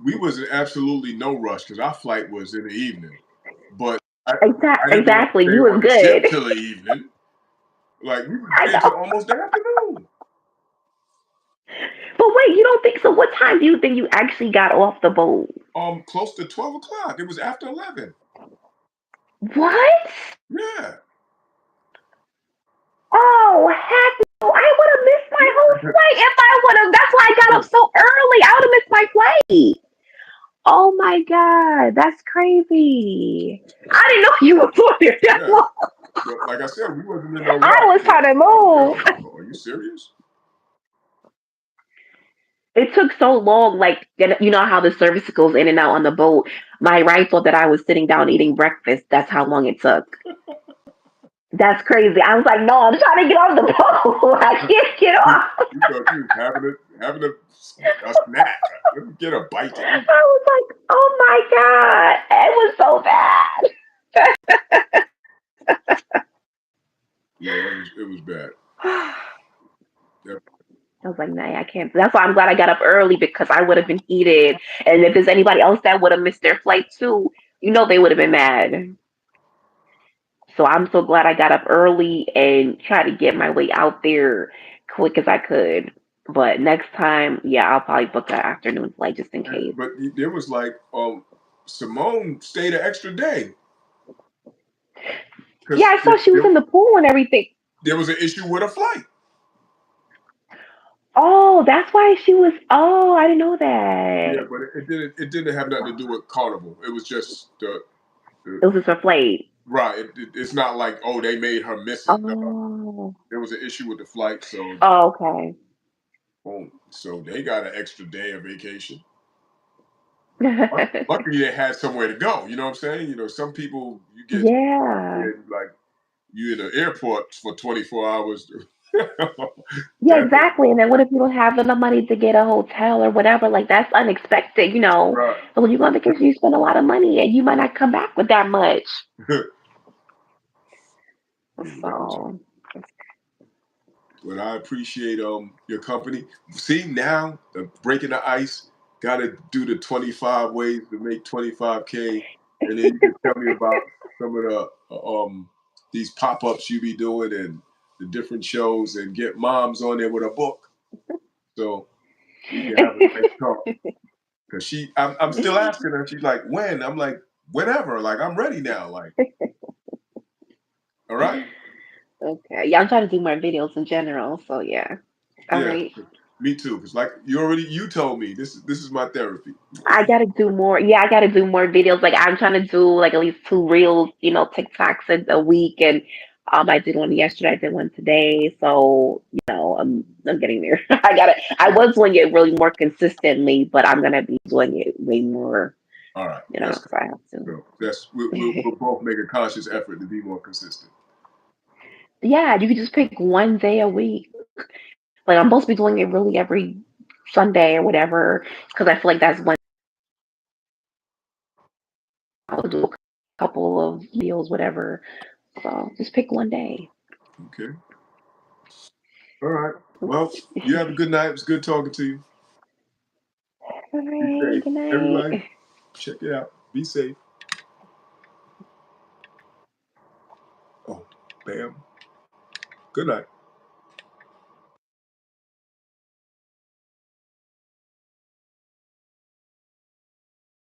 we was in absolutely no rush because our flight was in the evening, but I didn't want Exactly. to stay You was on the ship good. till the evening. Like we was I there till know. almost the afternoon. But wait, you don't think so? What time do you think you actually got off the boat? Close to 12 o'clock. It was after 11. What? Yeah. Oh, heck no. I would have missed my whole flight if I would have. That's why I got up so early. I would have missed my flight. Oh my God. That's crazy. I didn't know you were for there that Yeah. long. But like I said, we wasn't in no I rush. was But trying to I was like, move. yo, are you serious? It took so long. Like, you know how the service goes in and out on the boat. My ride thought that I was sitting down eating breakfast. That's how long it took. That's crazy. I was like, no, I'm trying to get off the boat. I can't get You off. thought you was having a snack. Let me get a bite to eat. I was like, oh my God. It was so bad. Yeah, it was bad. Yeah. I was like, nah, I can't. That's why I'm glad I got up early because I would have been heated. And if there's anybody else that would have missed their flight too, you know they would have been mad. So I'm so glad I got up early and tried to get my way out there quick as I could. But next time, yeah, I'll probably book an afternoon flight just in case. But there was like Simone stayed an extra day Yeah, because I saw she was in the pool and everything. there was an issue with a flight. Oh, that's why she was. Oh, I didn't know Yeah, that. but it didn't have nothing to do with Carnival. It was just the It was just her flight. right. It's not like oh they made her miss it. No, Oh. there was an issue with the flight, so Oh, okay. boom. So they got an extra day of vacation. Yeah. Luckily, they had somewhere to go. You know what I'm saying? You know, some people you get out there and like you in the airport for 24 hours. Yeah, That's exactly. And then what if you don't have enough money to get a hotel or whatever? Like that's unexpected, you know. right. So when you go on vacation, you spend a lot of money and you might not come back with that much. Yeah, but that was fun. So But I appreciate your company. See now, breaking the ice. Got to do the 25 ways to make 25K, and then you can tell me about some of the these pop ups you be doing and the different shows, and get moms on there with a book, so we can have a nice talk. Cause I'm still asking her. She's like, when? I'm like, whenever. Like I'm ready now. Like, all right. okay. Yeah, I'm trying to do more videos in general. So yeah. All Yeah, right. me too. Cause like you told me this is my therapy. I gotta do more. Yeah, I gotta do more videos. Like I'm trying to do like at least two reels, TikToks a week, and I did one yesterday. I did one today. So I'm getting there. I was doing it really more consistently, but I'm gonna be doing it way more. All right, that's Because I have to. so that's we'll both make a conscious effort to be more consistent. Yeah, you could just pick one day a week. Like I'm supposed to be doing it really every Sunday or whatever, because I feel like that's when I'll do a couple of meals, whatever. So just pick one day. Okay. All right. Well, you have a good night. It was good talking to you. All Be right. safe. Good Everybody, night. check it out. Be safe. Oh, bam. Good night.